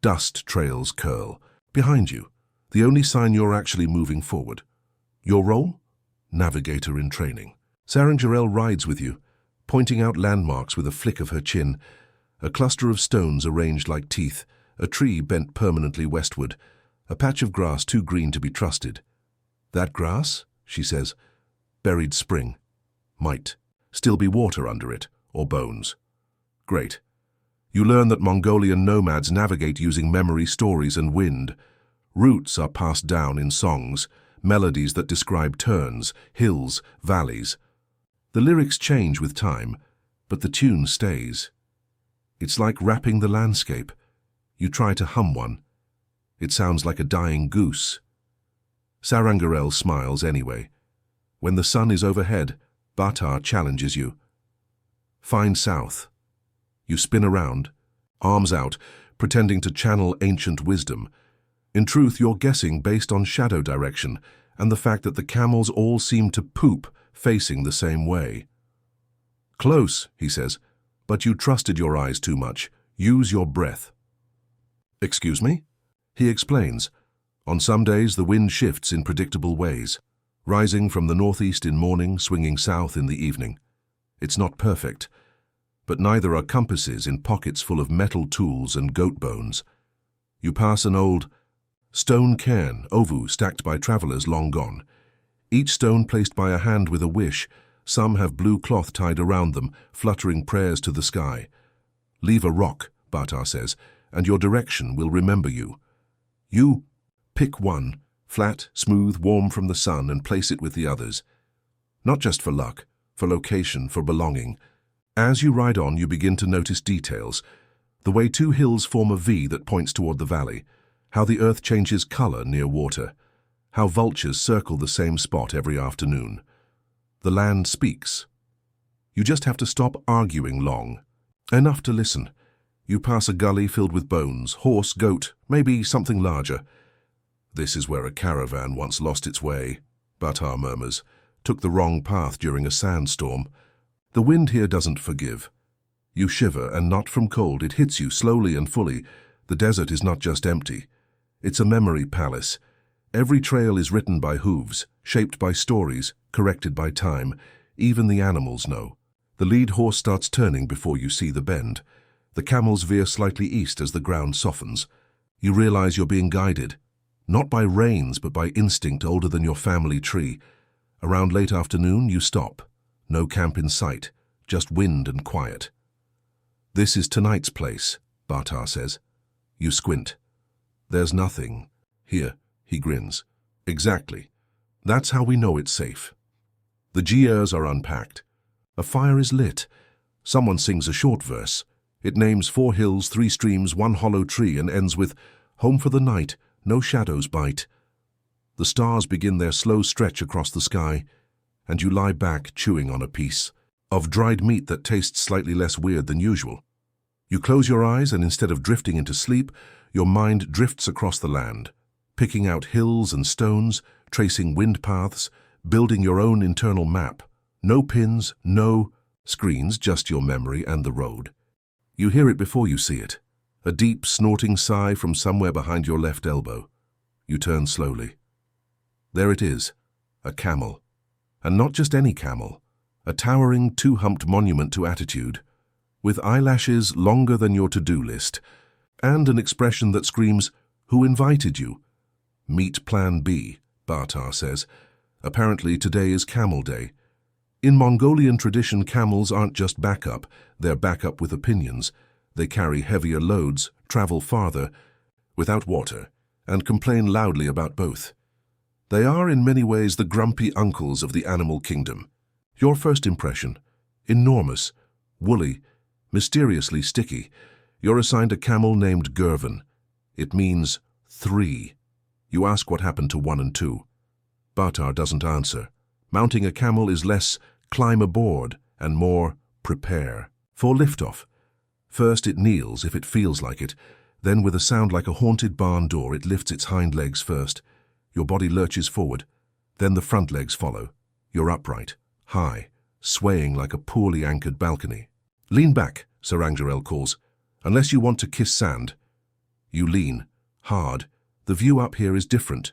Dust trails curl. Behind you, the only sign you're actually moving forward. Your role? Navigator in training. Sarangarel rides with you, pointing out landmarks with a flick of her chin. A cluster of stones arranged like teeth, a tree bent permanently westward, a patch of grass too green to be trusted. That grass, she says, buried spring. Might still be water under it, or bones. Great. You learn that Mongolian nomads navigate using memory, stories, and wind. Roots are passed down in songs, melodies that describe turns, hills, valleys. The lyrics change with time, but the tune stays. It's like rapping the landscape. You try to hum one. It sounds like a dying goose. Sarangarel smiles anyway. When the sun is overhead, Bata challenges you. Find south. You spin around, arms out, pretending to channel ancient wisdom. In truth, you're guessing based on shadow direction and the fact that the camels all seem to poop facing the same way. Close, he says, but you trusted your eyes too much. Use your breath. Excuse me? He explains. On some days, the wind shifts in predictable ways, rising from the northeast in morning, swinging south in the evening. It's not perfect, but neither are compasses in pockets full of metal tools and goat bones. You pass an old stone cairn, ovu, stacked by travelers long gone. Each stone placed by a hand with a wish. Some have blue cloth tied around them, fluttering prayers to the sky. Leave a rock, Bata says, and your direction will remember you. You pick one, flat, smooth, warm from the sun, and place it with the others. Not just for luck, for location, for belonging. As you ride on, you begin to notice details. The way two hills form a V that points toward the valley. How the earth changes color near water. How vultures circle the same spot every afternoon. The land speaks. You just have to stop arguing long. Enough to listen. You pass a gully filled with bones, horse, goat, maybe something larger. This is where a caravan once lost its way, Bata murmurs. Took the wrong path during a sandstorm. The wind here doesn't forgive. You shiver, and not from cold. It hits you slowly and fully. The desert is not just empty. It's a memory palace. Every trail is written by hooves, shaped by stories, corrected by time. Even the animals know. The lead horse starts turning before you see the bend. The camels veer slightly east as the ground softens. You realize you're being guided, not by reins, but by instinct older than your family tree. Around late afternoon, you stop. No camp in sight, just wind and quiet. This is tonight's place, Bata says. You squint. There's nothing. Here, he grins. Exactly. That's how we know it's safe. The gears are unpacked. A fire is lit. Someone sings a short verse. It names 4 hills, 3 streams, 1 hollow tree, and ends with, "Home for the night, no shadows bite." The stars begin their slow stretch across the sky, and you lie back chewing on a piece of dried meat that tastes slightly less weird than usual. You close your eyes, and instead of drifting into sleep, your mind drifts across the land, picking out hills and stones, tracing wind paths, building your own internal map. No pins, no screens, just your memory and the road. You hear it before you see it. A deep, snorting sigh from somewhere behind your left elbow. You turn slowly. There it is, a camel. And not just any camel, a towering, 2-humped monument to attitude, with eyelashes longer than your to-do list, and an expression that screams, "Who invited you?" Meet Plan B, Bata says. Apparently today is Camel Day. In Mongolian tradition, camels aren't just backup, they're backup with opinions. They carry heavier loads, travel farther, without water, and complain loudly about both. They are in many ways the grumpy uncles of the animal kingdom. Your first impression: enormous, woolly, mysteriously sticky. You're assigned a camel named Gervin. It means 3. You ask what happened to 1 and 2. Batar doesn't answer. Mounting a camel is less climb aboard and more prepare for liftoff. First it kneels if it feels like it, then with a sound like a haunted barn door it lifts its hind legs first. Your body lurches forward, then the front legs follow. You're upright, high, swaying like a poorly anchored balcony. Lean back, Sarangarel calls, unless you want to kiss sand. You lean, hard. The view up here is different.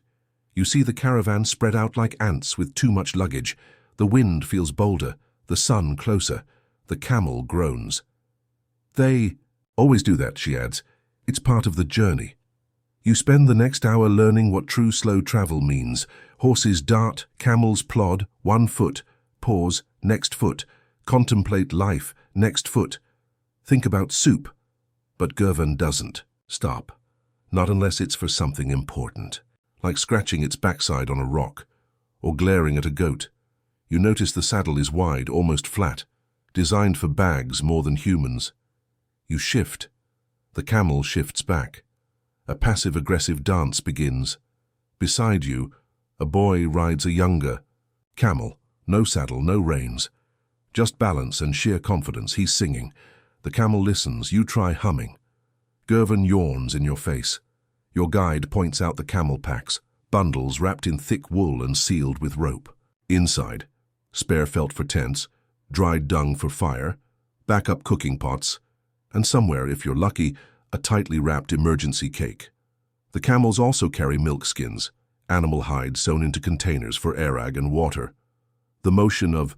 You see the caravan spread out like ants with too much luggage. The wind feels bolder, the sun closer. The camel groans. They always do that, she adds. It's part of the journey. You spend the next hour learning what true slow travel means. Horses dart, camels plod, 1 foot, pause, next foot, contemplate life, next foot. Think about soup. But Gervin doesn't stop. Not unless it's for something important, like scratching its backside on a rock, or glaring at a goat. You notice the saddle is wide, almost flat, designed for bags more than humans. You shift. The camel shifts back. A passive-aggressive dance begins. Beside you, a boy rides a younger camel. No saddle, no reins. Just balance and sheer confidence. He's singing. The camel listens. You try humming. Gervin yawns in your face. Your guide points out the camel packs, bundles wrapped in thick wool and sealed with rope. Inside, spare felt for tents, dried dung for fire, backup cooking pots, and somewhere, if you're lucky, a tightly wrapped emergency cake. The camels also carry milk skins, animal hides sewn into containers for airag and water. The motion of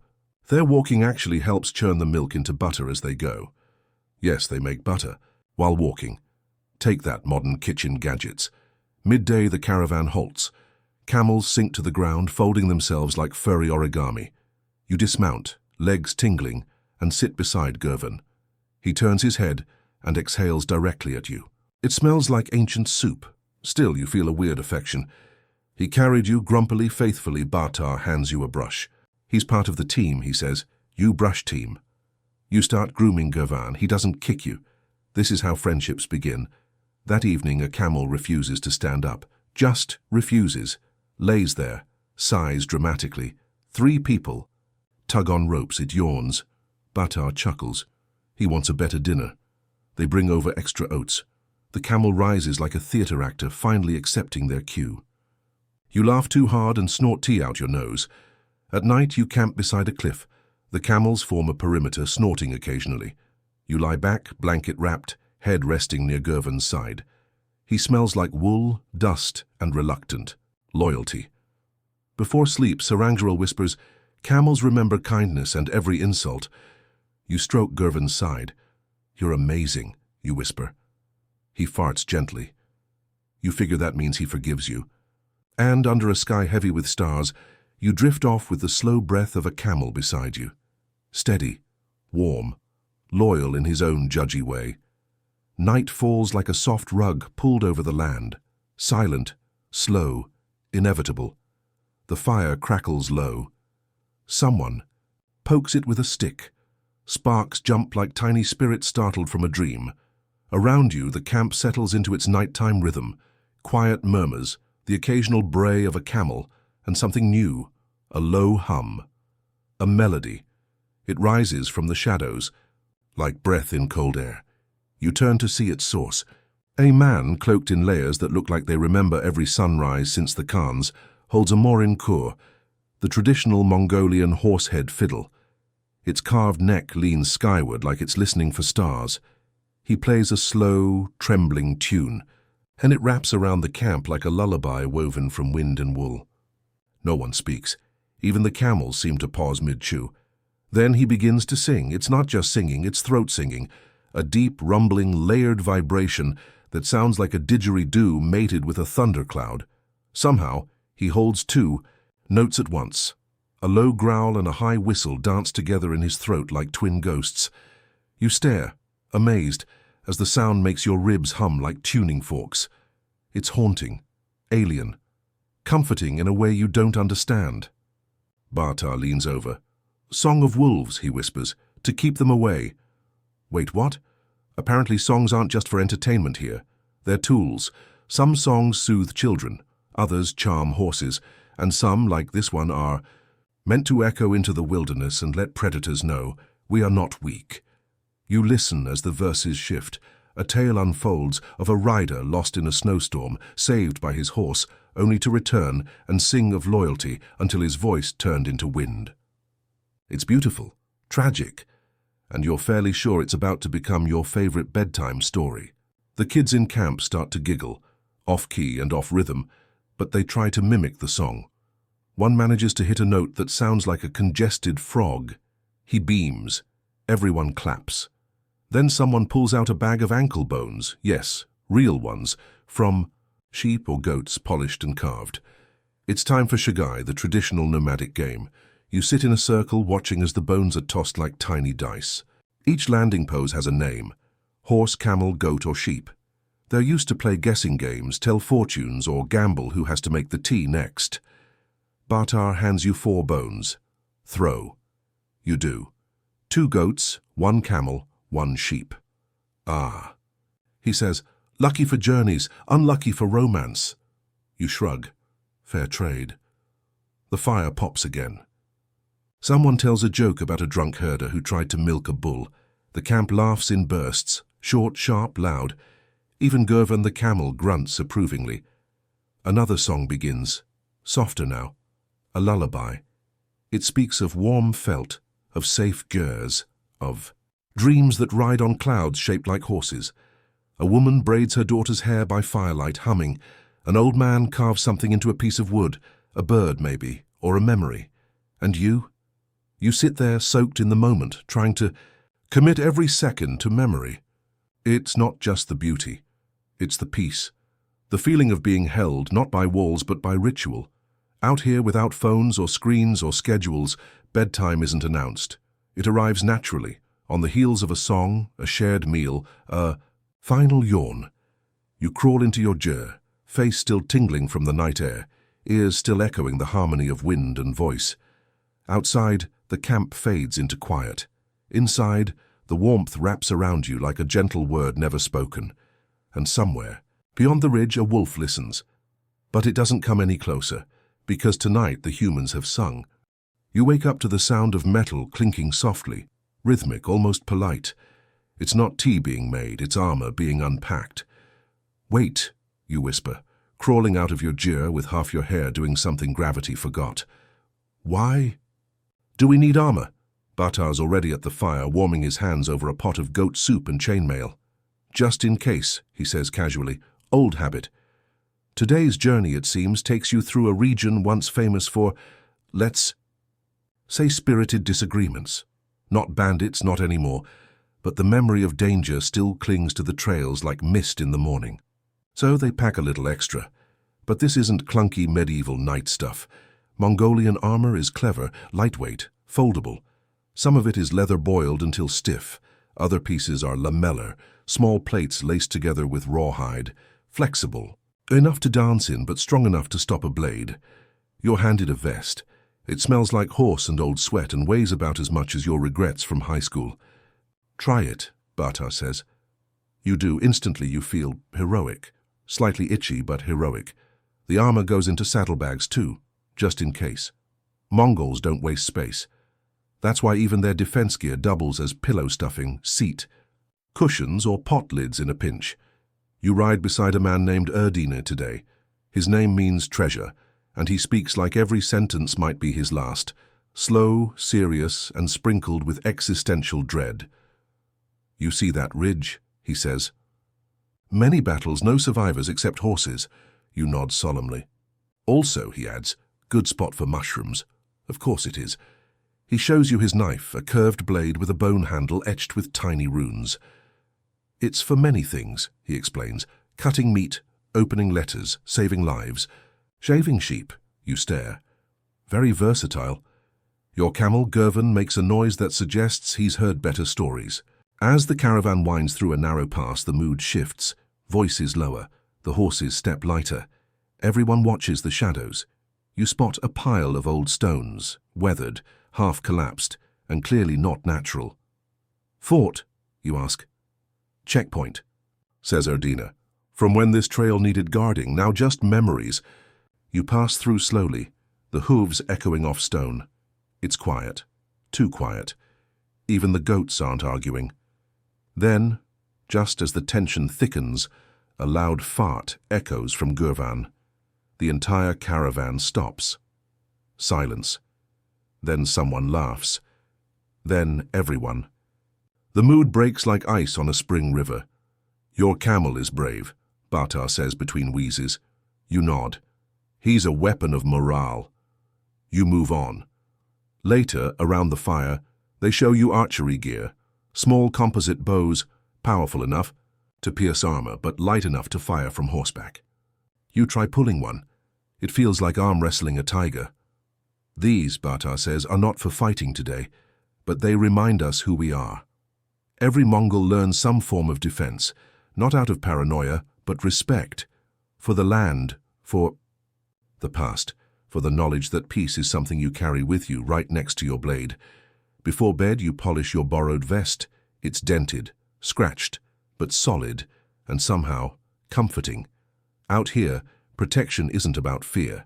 their walking actually helps churn the milk into butter as they go. Yes, they make butter while walking. Take that, modern kitchen gadgets. Midday, the caravan halts. Camels sink to the ground, folding themselves like furry origami. You dismount, legs tingling, and sit beside Gervin. He turns his head and exhales directly at you. It smells like ancient soup. Still, you feel a weird affection. He carried you grumpily, faithfully. Batar hands you a brush. He's part of the team, he says. You brush team. You start grooming Gervin. He doesn't kick you. This is how friendships begin. That evening, a camel refuses to stand up. Just refuses. Lays there, sighs dramatically. 3 people tug on ropes. It yawns. Batar chuckles. He wants a better dinner. They bring over extra oats. The camel rises like a theater actor, finally accepting their cue. You laugh too hard and snort tea out your nose. At night, you camp beside a cliff. The camels form a perimeter, snorting occasionally. You lie back, blanket wrapped, head resting near Gervin's side. He smells like wool, dust, and reluctant. Loyalty. Before sleep, Sarangarel whispers, "Camels remember kindness and every insult." You stroke Gervin's side. "You're amazing," you whisper. He farts gently. You figure that means he forgives you. And under a sky heavy with stars, you drift off with the slow breath of a camel beside you. Steady, warm, loyal in his own judgy way. Night falls like a soft rug pulled over the land. Silent, slow, inevitable. The fire crackles low. Someone pokes it with a stick. Sparks jump like tiny spirits startled from a dream. Around you, the camp settles into its nighttime rhythm. Quiet murmurs, the occasional bray of a camel, and something new, a low hum. A melody. It rises from the shadows, like breath in cold air. You turn to see its source. A man, cloaked in layers that look like they remember every sunrise since the Khans, holds a morin kur, the traditional Mongolian horsehead fiddle. Its carved neck leans skyward like it's listening for stars. He plays a slow, trembling tune, and it wraps around the camp like a lullaby woven from wind and wool. No one speaks. Even the camels seem to pause mid-chew. Then he begins to sing. It's not just singing, it's throat singing, a deep, rumbling, layered vibration that sounds like a didgeridoo mated with a thundercloud. Somehow, he holds 2 notes at once. A low growl and a high whistle dance together in his throat like twin ghosts. You stare, amazed, as the sound makes your ribs hum like tuning forks. It's haunting, alien, comforting in a way you don't understand. Bartar leans over. "Song of wolves," he whispers, "to keep them away." Wait, what? Apparently songs aren't just for entertainment here. They're tools. Some songs soothe children, others charm horses, and some, like this one, are meant to echo into the wilderness and let predators know we are not weak. You listen as the verses shift. A tale unfolds of a rider lost in a snowstorm, saved by his horse, only to return and sing of loyalty until his voice turned into wind. It's beautiful, tragic, and you're fairly sure it's about to become your favorite bedtime story. The kids in camp start to giggle, off-key and off-rhythm, but they try to mimic the song. One manages to hit a note that sounds like a congested frog. He beams. Everyone claps. Then someone pulls out a bag of ankle bones, yes, real ones, from sheep or goats polished and carved. It's time for Shagai, the traditional nomadic game. You sit in a circle watching as the bones are tossed like tiny dice. Each landing pose has a name: horse, camel, goat, or sheep. They're used to play guessing games, tell fortunes, or gamble who has to make the tea next. Bartar hands you 4 bones. Throw. You do. 2 goats, 1 camel, 1 sheep. Ah. He says, "Lucky for journeys, unlucky for romance." You shrug. Fair trade. The fire pops again. Someone tells a joke about a drunk herder who tried to milk a bull. The camp laughs in bursts, short, sharp, loud. Even Gurvan the camel grunts approvingly. Another song begins, softer now, a lullaby. It speaks of warm felt, of safe gers, of dreams that ride on clouds shaped like horses. A woman braids her daughter's hair by firelight, humming. An old man carves something into a piece of wood, a bird maybe, or a memory. And you? You sit there soaked in the moment, trying to commit every second to memory. It's not just the beauty. It's the peace. The feeling of being held, not by walls but by ritual. Out here without phones or screens or schedules, bedtime isn't announced. It arrives naturally, on the heels of a song, a shared meal, a final yawn. You crawl into your ger, face still tingling from the night air, ears still echoing the harmony of wind and voice. Outside, the camp fades into quiet. Inside, the warmth wraps around you like a gentle word never spoken. And somewhere, beyond the ridge, a wolf listens. But it doesn't come any closer, because tonight the humans have sung. You wake up to the sound of metal clinking softly, rhythmic, almost polite. It's not tea being made, it's armor being unpacked. "Wait," you whisper, crawling out of your ger with half your hair doing something gravity forgot. "Why? Do we need armor?" Bartar's already at the fire, warming his hands over a pot of goat soup and chainmail. "Just in case," he says casually. "Old habit. Today's journey, it seems, takes you through a region once famous for, let's say, spirited disagreements. Not bandits, not anymore, but the memory of danger still clings to the trails like mist in the morning. So they pack a little extra. But this isn't clunky medieval knight stuff. Mongolian armor is clever, lightweight, foldable. Some of it is leather boiled until stiff. Other pieces are lamellar, small plates laced together with rawhide, flexible, enough to dance in but strong enough to stop a blade. You're handed a vest. It smells like horse and old sweat and weighs about as much as your regrets from high school. "Try it," Bartar says. You do. Instantly you feel heroic. Slightly itchy, but heroic. The armor goes into saddlebags too, just in case. Mongols don't waste space. That's why even their defense gear doubles as pillow stuffing, seat, cushions, or pot lids in a pinch. You ride beside a man named Erdine today. His name means treasure, and he speaks like every sentence might be his last, slow, serious, and sprinkled with existential dread. "You see that ridge," he says. "Many battles, no survivors except horses." You nod solemnly. "Also," he adds, "good spot for mushrooms." Of course it is. He shows you his knife, a curved blade with a bone handle etched with tiny runes. "It's for many things," he explains. "Cutting meat, opening letters, saving lives. Shaving sheep," you stare. "Very versatile." Your camel, Gurvan, makes a noise that suggests he's heard better stories. As the caravan winds through a narrow pass, the mood shifts. Voice is lower, the horses step lighter. Everyone watches the shadows. You spot a pile of old stones, weathered, half collapsed, and clearly not natural. "Fort?" you ask. "Checkpoint," says Erdina. "From when this trail needed guarding, now just memories." You pass through slowly, the hooves echoing off stone. It's quiet. Too quiet. Even the goats aren't arguing. Then, just as the tension thickens, a loud fart echoes from Gurvan. The entire caravan stops. Silence. Then someone laughs. Then everyone. The mood breaks like ice on a spring river. "Your camel is brave," Batar says between wheezes. You nod. "He's a weapon of morale." You move on. Later, around the fire, they show you archery gear. Small composite bows, powerful enough to pierce armor, but light enough to fire from horseback. You try pulling one. It feels like arm wrestling a tiger. "These," Batar says, "are not for fighting today, but they remind us who we are." Every Mongol learns some form of defense, not out of paranoia, but respect. For the land, for the past, for the knowledge that peace is something you carry with you right next to your blade. Before bed, you polish your borrowed vest. It's dented, scratched, but solid, and somehow comforting. Out here, protection isn't about fear.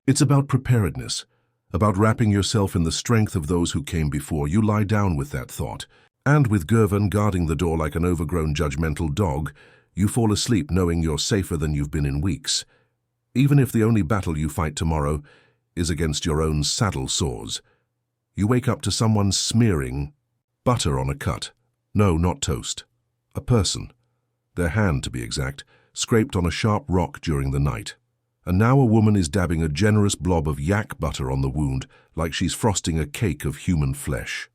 It's about preparedness, about wrapping yourself in the strength of those who came before. You lie down with that thought, and with Gurvan guarding the door like an overgrown judgmental dog, you fall asleep knowing you're safer than you've been in weeks. Even if the only battle you fight tomorrow is against your own saddle sores. You wake up to someone smearing butter on a cut. No, not toast. A person. Their hand, to be exact, scraped on a sharp rock during the night. And now a woman is dabbing a generous blob of yak butter on the wound like she's frosting a cake of human flesh.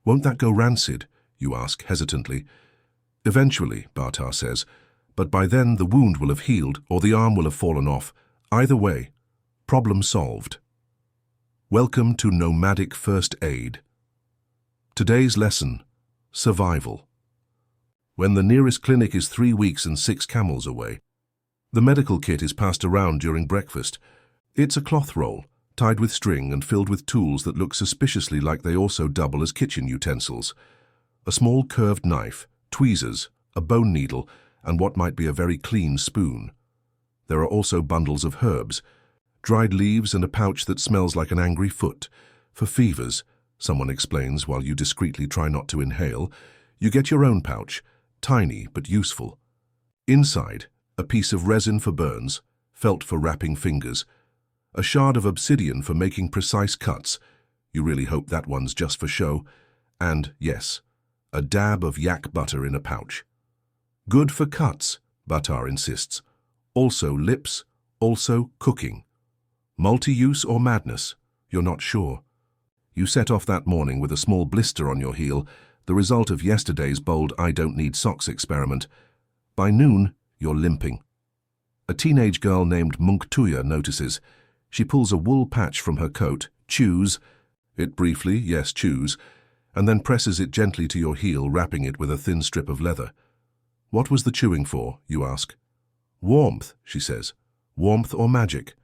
"Won't that go rancid?" you ask hesitantly. "Eventually," Batar says, "but by then the wound will have healed or the arm will have fallen off. Either way, problem solved." Welcome to Nomadic First Aid. Today's lesson: survival. When the nearest clinic is 3 weeks and 6 camels away, the medical kit is passed around during breakfast. It's a cloth roll, tied with string and filled with tools that look suspiciously like they also double as kitchen utensils. A small curved knife, tweezers, a bone needle, and what might be a very clean spoon. There are also bundles of herbs, dried leaves and a pouch that smells like an angry foot. For fevers, someone explains while you discreetly try not to inhale, you get your own pouch, tiny but useful. Inside, a piece of resin for burns, felt for wrapping fingers, a shard of obsidian for making precise cuts. You really hope that one's just for show. And, yes, a dab of yak butter in a pouch. Good for cuts, Batar insists. Also lips, also cooking. Multi-use or madness? You're not sure. You set off that morning with a small blister on your heel, the result of yesterday's bold "I don't need socks" experiment. By noon, you're limping. A teenage girl named Munktuya notices. She pulls a wool patch from her coat, chews it briefly, yes, chews, and then presses it gently to your heel, wrapping it with a thin strip of leather. "What was the chewing for?" you ask. "Warmth," she says. "Warmth or magic?"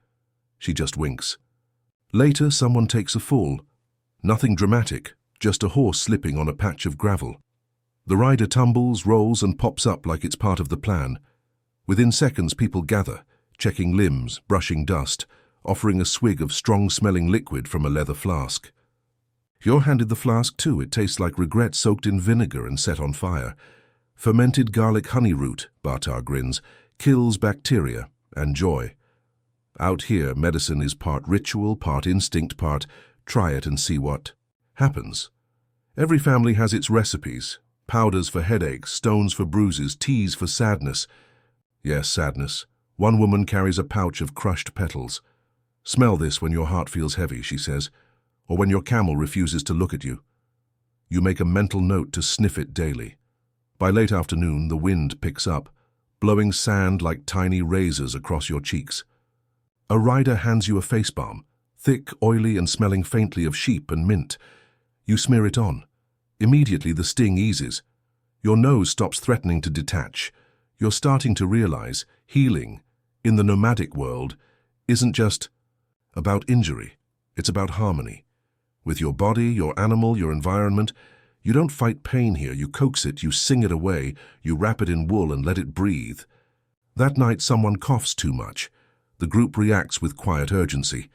She just winks. Later, someone takes a fall. Nothing dramatic, just a horse slipping on a patch of gravel. The rider tumbles, rolls, and pops up like it's part of the plan. Within seconds, people gather, checking limbs, brushing dust, offering a swig of strong-smelling liquid from a leather flask. You're handed the flask too. It tastes like regret soaked in vinegar and set on fire. Fermented garlic honey root, Batar grins, kills bacteria and joy. Out here, medicine is part ritual, part instinct, part try it and see what happens. Every family has its recipes. Powders for headaches, stones for bruises, teas for sadness. Yes, sadness. One woman carries a pouch of crushed petals. "Smell this when your heart feels heavy," she says, "or when your camel refuses to look at you." You make a mental note to sniff it daily. By late afternoon, the wind picks up, blowing sand like tiny razors across your cheeks. A rider hands you a face balm, thick, oily, and smelling faintly of sheep and mint. You smear it on. Immediately the sting eases. Your nose stops threatening to detach. You're starting to realize healing in the nomadic world isn't just about injury. It's about harmony. With your body, your animal, your environment, you don't fight pain here. You coax it, you sing it away, you wrap it in wool and let it breathe. That night someone coughs too much. The group reacts with quiet urgency.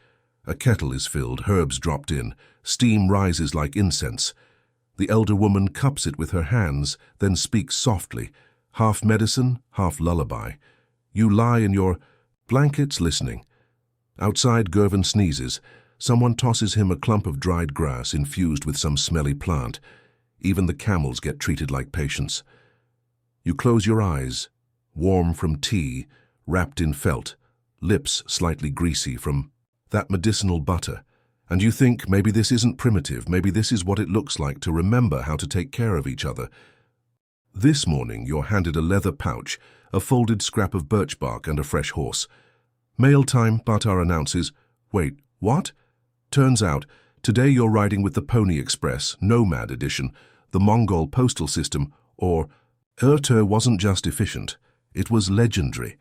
A kettle is filled, herbs dropped in, steam rises like incense. The elder woman cups it with her hands, then speaks softly, half medicine, half lullaby. You lie in your blankets listening. Outside, Gervin sneezes. Someone tosses him a clump of dried grass infused with some smelly plant. Even the camels get treated like patients. You close your eyes, warm from tea, wrapped in felt, lips slightly greasy from that medicinal butter, and you think maybe this isn't primitive, maybe this is what it looks like to remember how to take care of each other. This morning you're handed a leather pouch, a folded scrap of birch bark and a fresh horse. Mail time, Batar announces. Wait, what? Turns out, today you're riding with the Pony Express, Nomad edition, the Mongol postal system, or Yurt wasn't just efficient, it was legendary.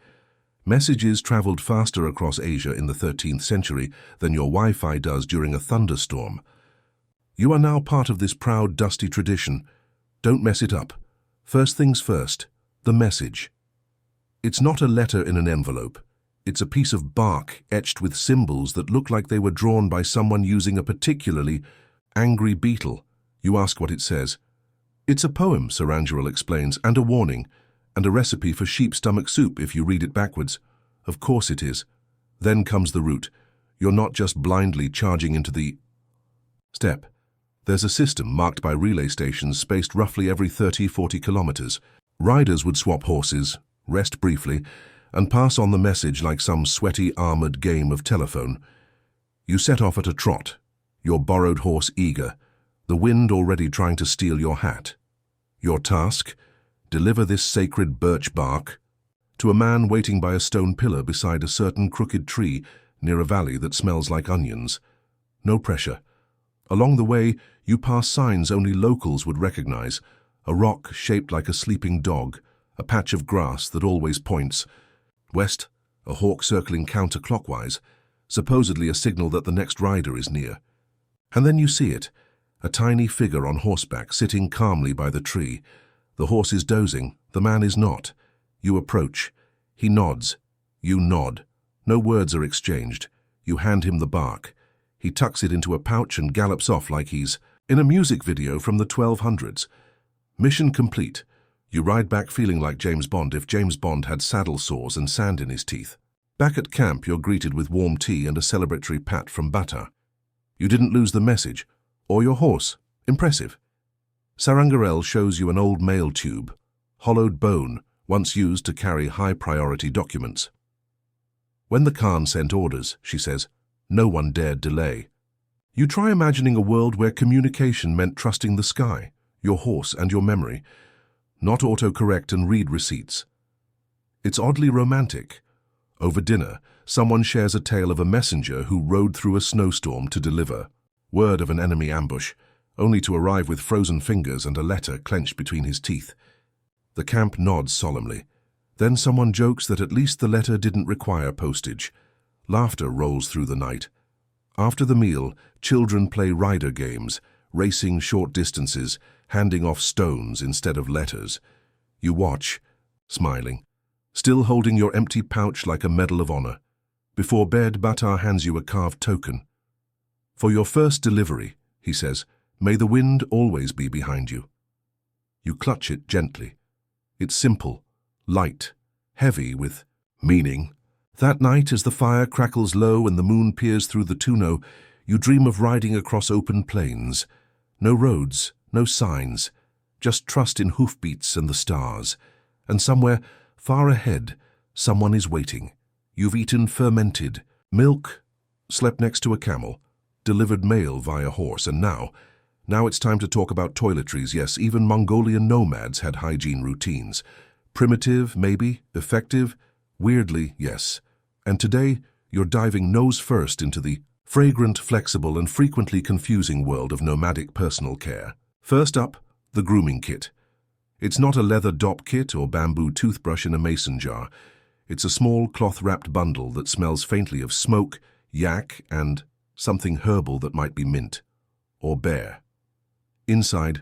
Messages traveled faster across Asia in the 13th century than your Wi-Fi does during a thunderstorm. You are now part of this proud, dusty tradition. Don't mess it up. First things first, the message. It's not a letter in an envelope. It's a piece of bark etched with symbols that look like they were drawn by someone using a particularly angry beetle. You ask what it says. It's a poem, Saranjurul explains, and a warning, and a recipe for sheep stomach soup if you read it backwards. Of course it is. Then comes the route. You're not just blindly charging into the steppe. There's a system marked by relay stations spaced roughly every 30-40 kilometers. Riders would swap horses, rest briefly, and pass on the message like some sweaty, armored game of telephone. You set off at a trot, your borrowed horse eager, the wind already trying to steal your hat. Your task? Deliver this sacred birch bark to a man waiting by a stone pillar beside a certain crooked tree near a valley that smells like onions. No pressure. Along the way, you pass signs only locals would recognize, a rock shaped like a sleeping dog, a patch of grass that always points west, a hawk circling counterclockwise, supposedly a signal that the next rider is near. And then you see it, a tiny figure on horseback sitting calmly by the tree. The horse is dozing, the man is not. You approach. He nods. You nod. No words are exchanged. You hand him the bark. He tucks it into a pouch and gallops off like he's in a music video from the 1200s. Mission complete. You ride back feeling like James Bond if James Bond had saddle sores and sand in his teeth. Back at camp, you're greeted with warm tea and a celebratory pat from Batar. You didn't lose the message. Or your horse. Impressive. Sarangarel shows you an old mail tube, hollowed bone, once used to carry high-priority documents. When the Khan sent orders, she says, no one dared delay. You try imagining a world where communication meant trusting the sky, your horse and your memory, not autocorrect and read receipts. It's oddly romantic. Over dinner, someone shares a tale of a messenger who rode through a snowstorm to deliver word of an enemy ambush, only to arrive with frozen fingers and a letter clenched between his teeth. The camp nods solemnly. Then someone jokes that at least the letter didn't require postage. Laughter rolls through the night. After the meal, children play rider games, racing short distances, handing off stones instead of letters. You watch, smiling, still holding your empty pouch like a medal of honor. Before bed, Batar hands you a carved token. For your first delivery, he says, may the wind always be behind you. You clutch it gently. It's simple, light, heavy with meaning. That night, as the fire crackles low and the moon peers through the tonneau, you dream of riding across open plains. No roads, no signs, just trust in hoofbeats and the stars. And somewhere, far ahead, someone is waiting. You've eaten fermented, milk, slept next to a camel, delivered mail via horse, and now it's time to talk about toiletries. Yes, even Mongolian nomads had hygiene routines. Primitive, maybe, effective, weirdly, yes. And today, you're diving nose first into the fragrant, flexible, and frequently confusing world of nomadic personal care. First up, the grooming kit. It's not a leather dop kit or bamboo toothbrush in a mason jar. It's a small cloth-wrapped bundle that smells faintly of smoke, yak, and something herbal that might be mint or bear. Inside,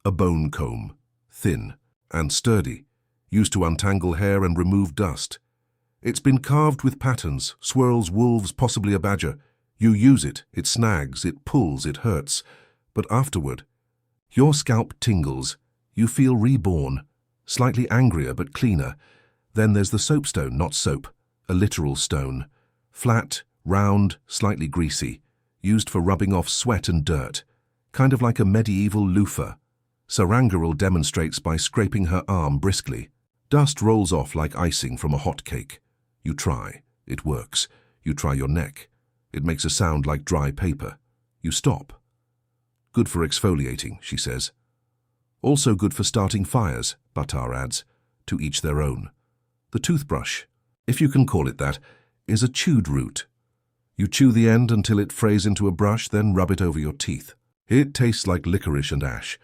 a bone comb, thin and sturdy, used to untangle hair and remove dust. It's been carved with patterns, swirls, wolves, possibly a badger. You use it, it snags, it pulls, it hurts. But afterward, your scalp tingles, you feel reborn, slightly angrier but cleaner. Then there's the soapstone, not soap, a literal stone. Flat, round, slightly greasy, used for rubbing off sweat and dirt, kind of like a medieval loofah. Sarangaril demonstrates by scraping her arm briskly. Dust rolls off like icing from a hot cake. You try, it works. You try your neck. It makes a sound like dry paper. You stop. Good for exfoliating, she says. Also good for starting fires, Batar adds, to each their own. The toothbrush, if you can call it that, is a chewed root. You chew the end until it frays into a brush, then rub it over your teeth. It tastes like licorice and ash,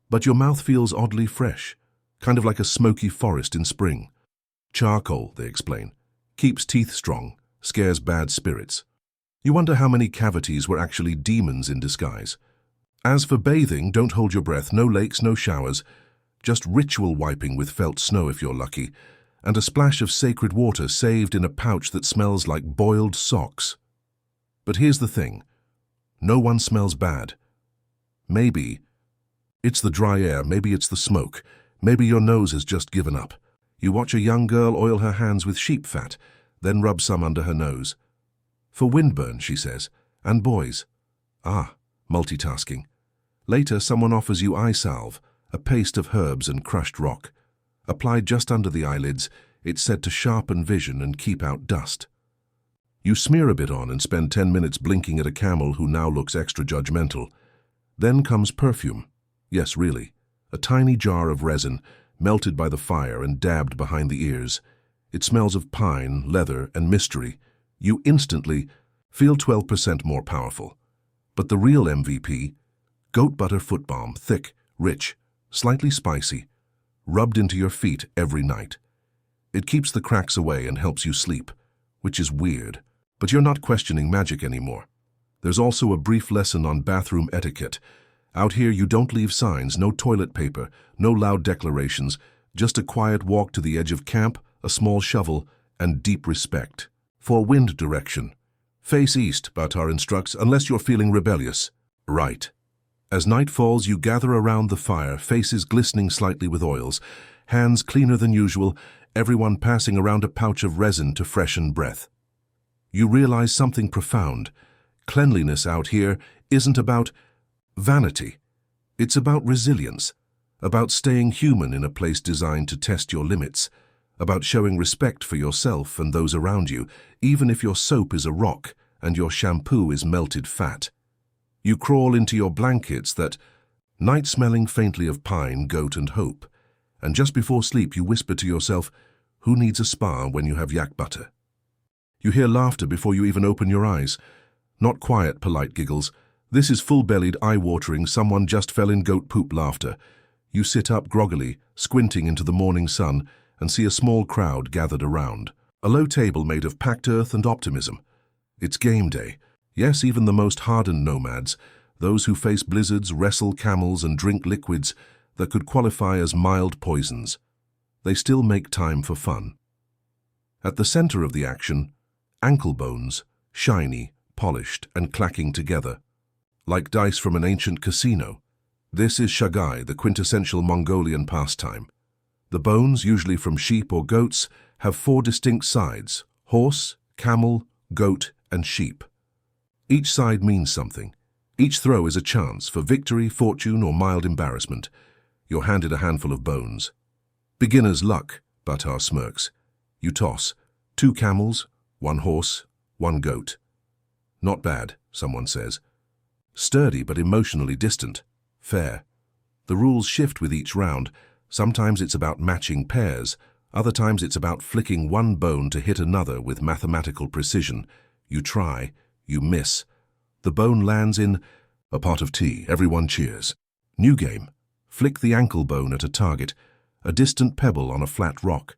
but your mouth feels oddly fresh, kind of like a smoky forest in spring. Charcoal, they explain, keeps teeth strong, scares bad spirits. You wonder how many cavities were actually demons in disguise. As for bathing, don't hold your breath, no lakes, no showers, just ritual wiping with felt snow if you're lucky, and a splash of sacred water saved in a pouch that smells like boiled socks. But here's the thing, no one smells bad. Maybe it's the dry air, maybe it's the smoke, maybe your nose has just given up. You watch a young girl oil her hands with sheep fat, then rub some under her nose. For windburn, she says, and boys. Ah, multitasking. Later, someone offers you eye salve, a paste of herbs and crushed rock. Applied just under the eyelids, it's said to sharpen vision and keep out dust. You smear a bit on and spend 10 minutes blinking at a camel who now looks extra judgmental. Then comes perfume. Yes, really. A tiny jar of resin, melted by the fire and dabbed behind the ears. It smells of pine, leather, and mystery. You instantly feel 12% more powerful. But the real MVP, goat butter foot balm, thick, rich, slightly spicy, rubbed into your feet every night. It keeps the cracks away and helps you sleep, which is weird. But you're not questioning magic anymore. There's also a brief lesson on bathroom etiquette. Out here you don't leave signs, no toilet paper, no loud declarations, just a quiet walk to the edge of camp, a small shovel, and deep respect. For wind direction. Face east, Batar instructs, unless you're feeling rebellious. Right. As night falls, you gather around the fire, faces glistening slightly with oils, hands cleaner than usual, everyone passing around a pouch of resin to freshen breath. You realize something profound. Cleanliness out here isn't about vanity. It's about resilience, about staying human in a place designed to test your limits, about showing respect for yourself and those around you, even if your soap is a rock and your shampoo is melted fat. You crawl into your blankets that night smelling faintly of pine, goat, and hope, and just before sleep you whisper to yourself, who needs a spa when you have yak butter? You hear laughter before you even open your eyes. Not quiet, polite giggles. This is full-bellied, eye-watering, someone just fell in goat poop laughter. You sit up groggily, squinting into the morning sun, and see a small crowd gathered around. A low table made of packed earth and optimism. It's game day. Yes, even the most hardened nomads, those who face blizzards, wrestle camels, and drink liquids that could qualify as mild poisons. They still make time for fun. At the center of the action, ankle bones, shiny, polished, and clacking together. Like dice from an ancient casino. This is shagai, the quintessential Mongolian pastime. The bones, usually from sheep or goats, have 4 distinct sides: horse, camel, goat, and sheep. Each side means something. Each throw is a chance for victory, fortune, or mild embarrassment. You're handed a handful of bones. Beginner's luck, Batar smirks. You toss. 2 camels, 1 horse, 1 goat. Not bad, someone says. Sturdy but emotionally distant. Fair. The rules shift with each round. Sometimes it's about matching pairs. Other times it's about flicking one bone to hit another with mathematical precision. You try. You miss. The bone lands in a pot of tea. Everyone cheers. New game. Flick the ankle bone at a target, a distant pebble on a flat rock.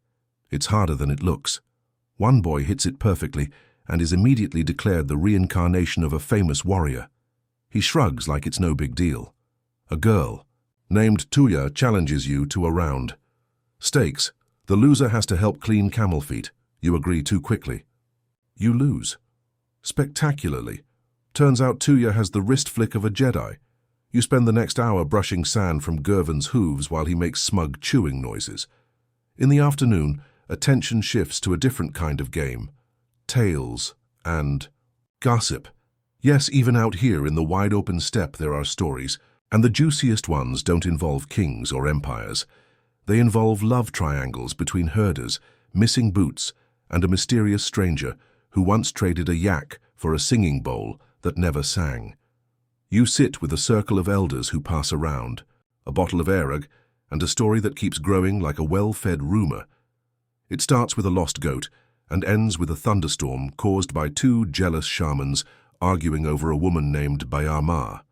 It's harder than it looks. One boy hits it perfectly and is immediately declared the reincarnation of a famous warrior. He shrugs like it's no big deal. A girl, named Tuya, challenges you to a round. Stakes: the loser has to help clean camel feet. You agree too quickly. You lose. Spectacularly. Turns out Tuya has the wrist flick of a Jedi. You spend the next hour brushing sand from Gervin's hooves while he makes smug chewing noises. In the afternoon, attention shifts to a different kind of game. Tales and gossip. Yes, even out here in the wide-open steppe there are stories, and the juiciest ones don't involve kings or empires. They involve love triangles between herders, missing boots, and a mysterious stranger who once traded a yak for a singing bowl that never sang. You sit with a circle of elders who pass around, a bottle of arag, and a story that keeps growing like a well-fed rumor. It starts with a lost goat and ends with a thunderstorm caused by two jealous shamans arguing over a woman named Bayama.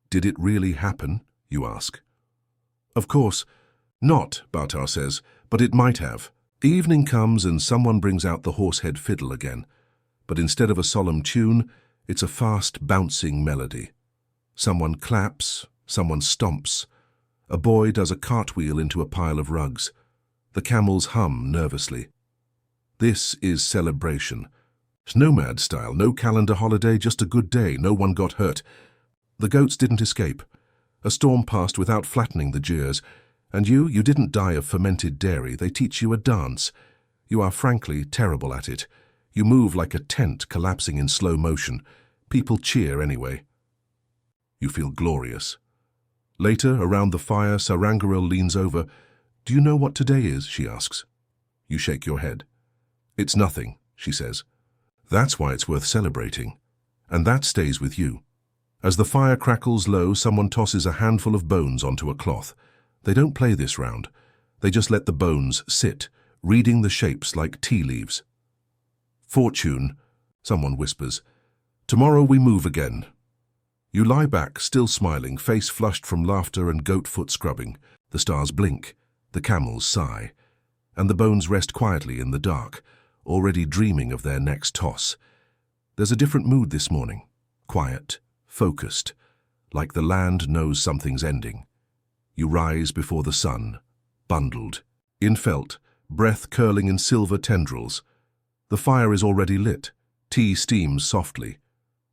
Did it really happen, you ask? Of course not, Bartar says, but it might have. The evening comes and someone brings out the horsehead fiddle again, but instead of a solemn tune, it's a fast, bouncing melody. Someone claps, someone stomps. A boy does a cartwheel into a pile of rugs. The camels hum nervously. This is celebration. Nomad style, no calendar holiday, just a good day, no one got hurt. The goats didn't escape. A storm passed without flattening the jeers. And you didn't die of fermented dairy. They teach you a dance. You are frankly terrible at it. You move like a tent collapsing in slow motion. People cheer anyway. You feel glorious. Later, around the fire, Sarangarel leans over. Do you know what today is? She asks. You shake your head. It's nothing, she says. That's why it's worth celebrating. And that stays with you. As the fire crackles low, someone tosses a handful of bones onto a cloth. They don't play this round. They just let the bones sit, reading the shapes like tea leaves. Fortune, someone whispers. Tomorrow we move again. You lie back, still smiling, face flushed from laughter and goat foot scrubbing. The stars blink, the camels sigh, and the bones rest quietly in the dark, already dreaming of their next toss. There's a different mood this morning. Quiet, focused, like the land knows something's ending. You rise before the sun, bundled, in felt, breath curling in silver tendrils. The fire is already lit, tea steams softly.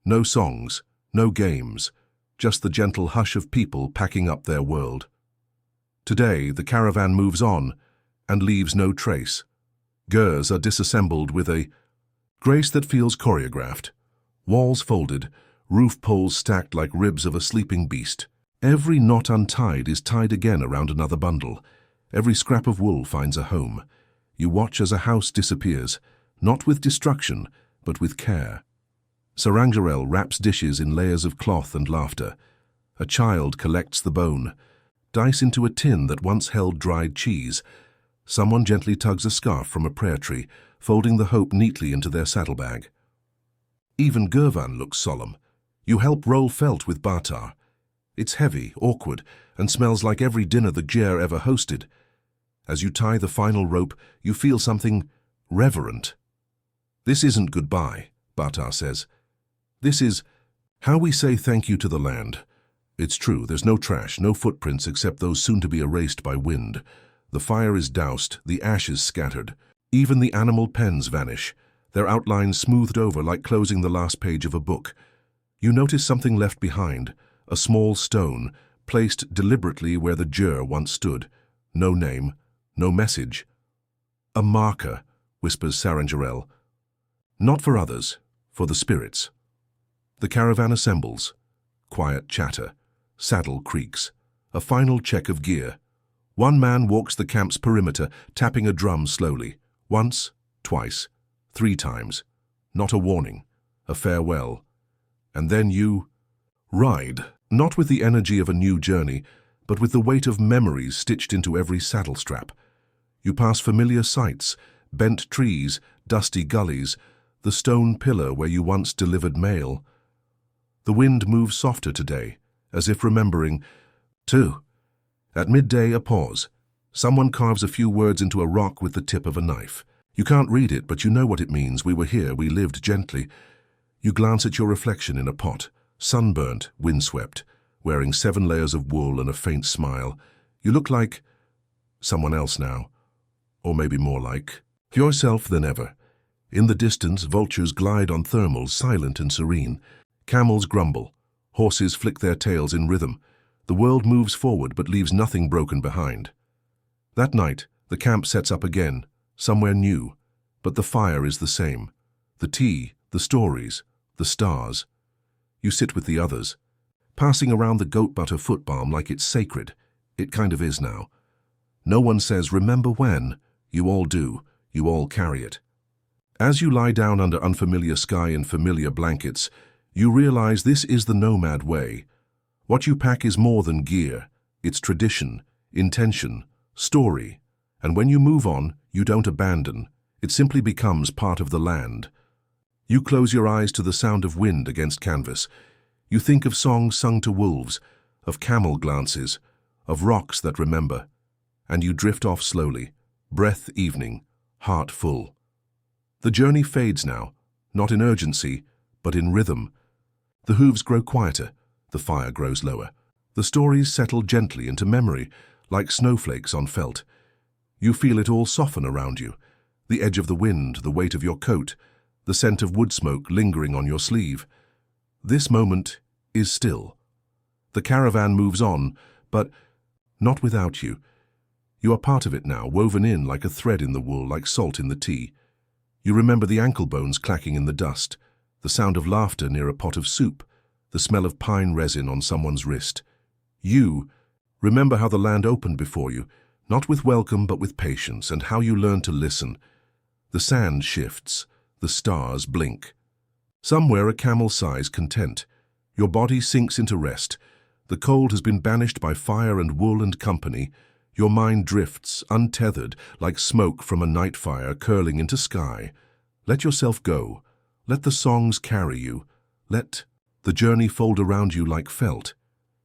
No songs, no games, just the gentle hush of people packing up their world. Today, the caravan moves on and leaves no trace. Gers are disassembled with a grace that feels choreographed. Walls folded, roof poles stacked like ribs of a sleeping beast. Every knot untied is tied again around another bundle. Every scrap of wool finds a home. You watch as a house disappears, not with destruction, but with care. Sarangarel wraps dishes in layers of cloth and laughter. A child collects the bone, dice into a tin that once held dried cheese. Someone gently tugs a scarf from a prayer tree, folding the hope neatly into their saddlebag. Even Gervan looks solemn. You help roll felt with Bartar. It's heavy, awkward, and smells like every dinner the Gjer ever hosted. As you tie the final rope, you feel something reverent. This isn't goodbye, Bartar says. This is how we say thank you to the land. It's true, there's no trash, no footprints except those soon to be erased by wind. The fire is doused, the ashes scattered. Even the animal pens vanish, their outlines smoothed over like closing the last page of a book. You notice something left behind. A small stone, placed deliberately where the Gjer once stood. No name, no message. A marker, whispers Sarangarel. Not for others, for the spirits. The caravan assembles. Quiet chatter. Saddle creaks. A final check of gear. One man walks the camp's perimeter, tapping a drum slowly. Once, twice, 3 times. Not a warning, a farewell. And then you ride. Not with the energy of a new journey, but with the weight of memories stitched into every saddle strap. You pass familiar sights, bent trees, dusty gullies, the stone pillar where you once delivered mail. The wind moves softer today, as if remembering, too. At midday, a pause. Someone carves a few words into a rock with the tip of a knife. You can't read it, but you know what it means. We were here, we lived gently. You glance at your reflection in a pot, sunburnt, windswept, wearing 7 layers of wool and a faint smile. You look like someone else now, or maybe more like yourself than ever. In the distance, vultures glide on thermals, silent and serene. Camels grumble. Horses flick their tails in rhythm. The world moves forward but leaves nothing broken behind. That night, the camp sets up again, somewhere new, but the fire is the same. The tea, the stories, the stars. You sit with the others, passing around the goat butter foot balm like it's sacred. It kind of is now. No one says, "Remember when?" You all do. You all carry it. As you lie down under unfamiliar sky and familiar blankets, you realize this is the nomad way. What you pack is more than gear. It's tradition, intention, story. And when you move on, you don't abandon. It simply becomes part of the land. You close your eyes to the sound of wind against canvas. You think of songs sung to wolves, of camel glances, of rocks that remember. And you drift off slowly, breath evening, heart full. The journey fades now, not in urgency, but in rhythm. The hooves grow quieter, the fire grows lower. The stories settle gently into memory, like snowflakes on felt. You feel it all soften around you. The edge of the wind, the weight of your coat, the scent of wood smoke lingering on your sleeve. This moment is still. The caravan moves on, but not without you. You are part of it now, woven in like a thread in the wool, like salt in the tea. You remember the ankle bones clacking in the dust, the sound of laughter near a pot of soup, the smell of pine resin on someone's wrist. You remember how the land opened before you, not with welcome but with patience, and how you learned to listen. The sand shifts, the stars blink. Somewhere a camel sighs content. Your body sinks into rest. The cold has been banished by fire and wool and company. Your mind drifts, untethered, like smoke from a night fire curling into sky. Let yourself go. Let the songs carry you. Let the journey fold around you like felt.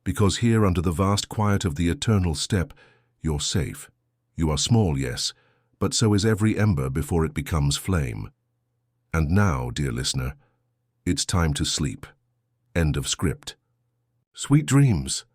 Because here under the vast quiet of the eternal steppe, you're safe. You are small, yes, but so is every ember before it becomes flame. And now, dear listener, it's time to sleep. End of script. Sweet dreams.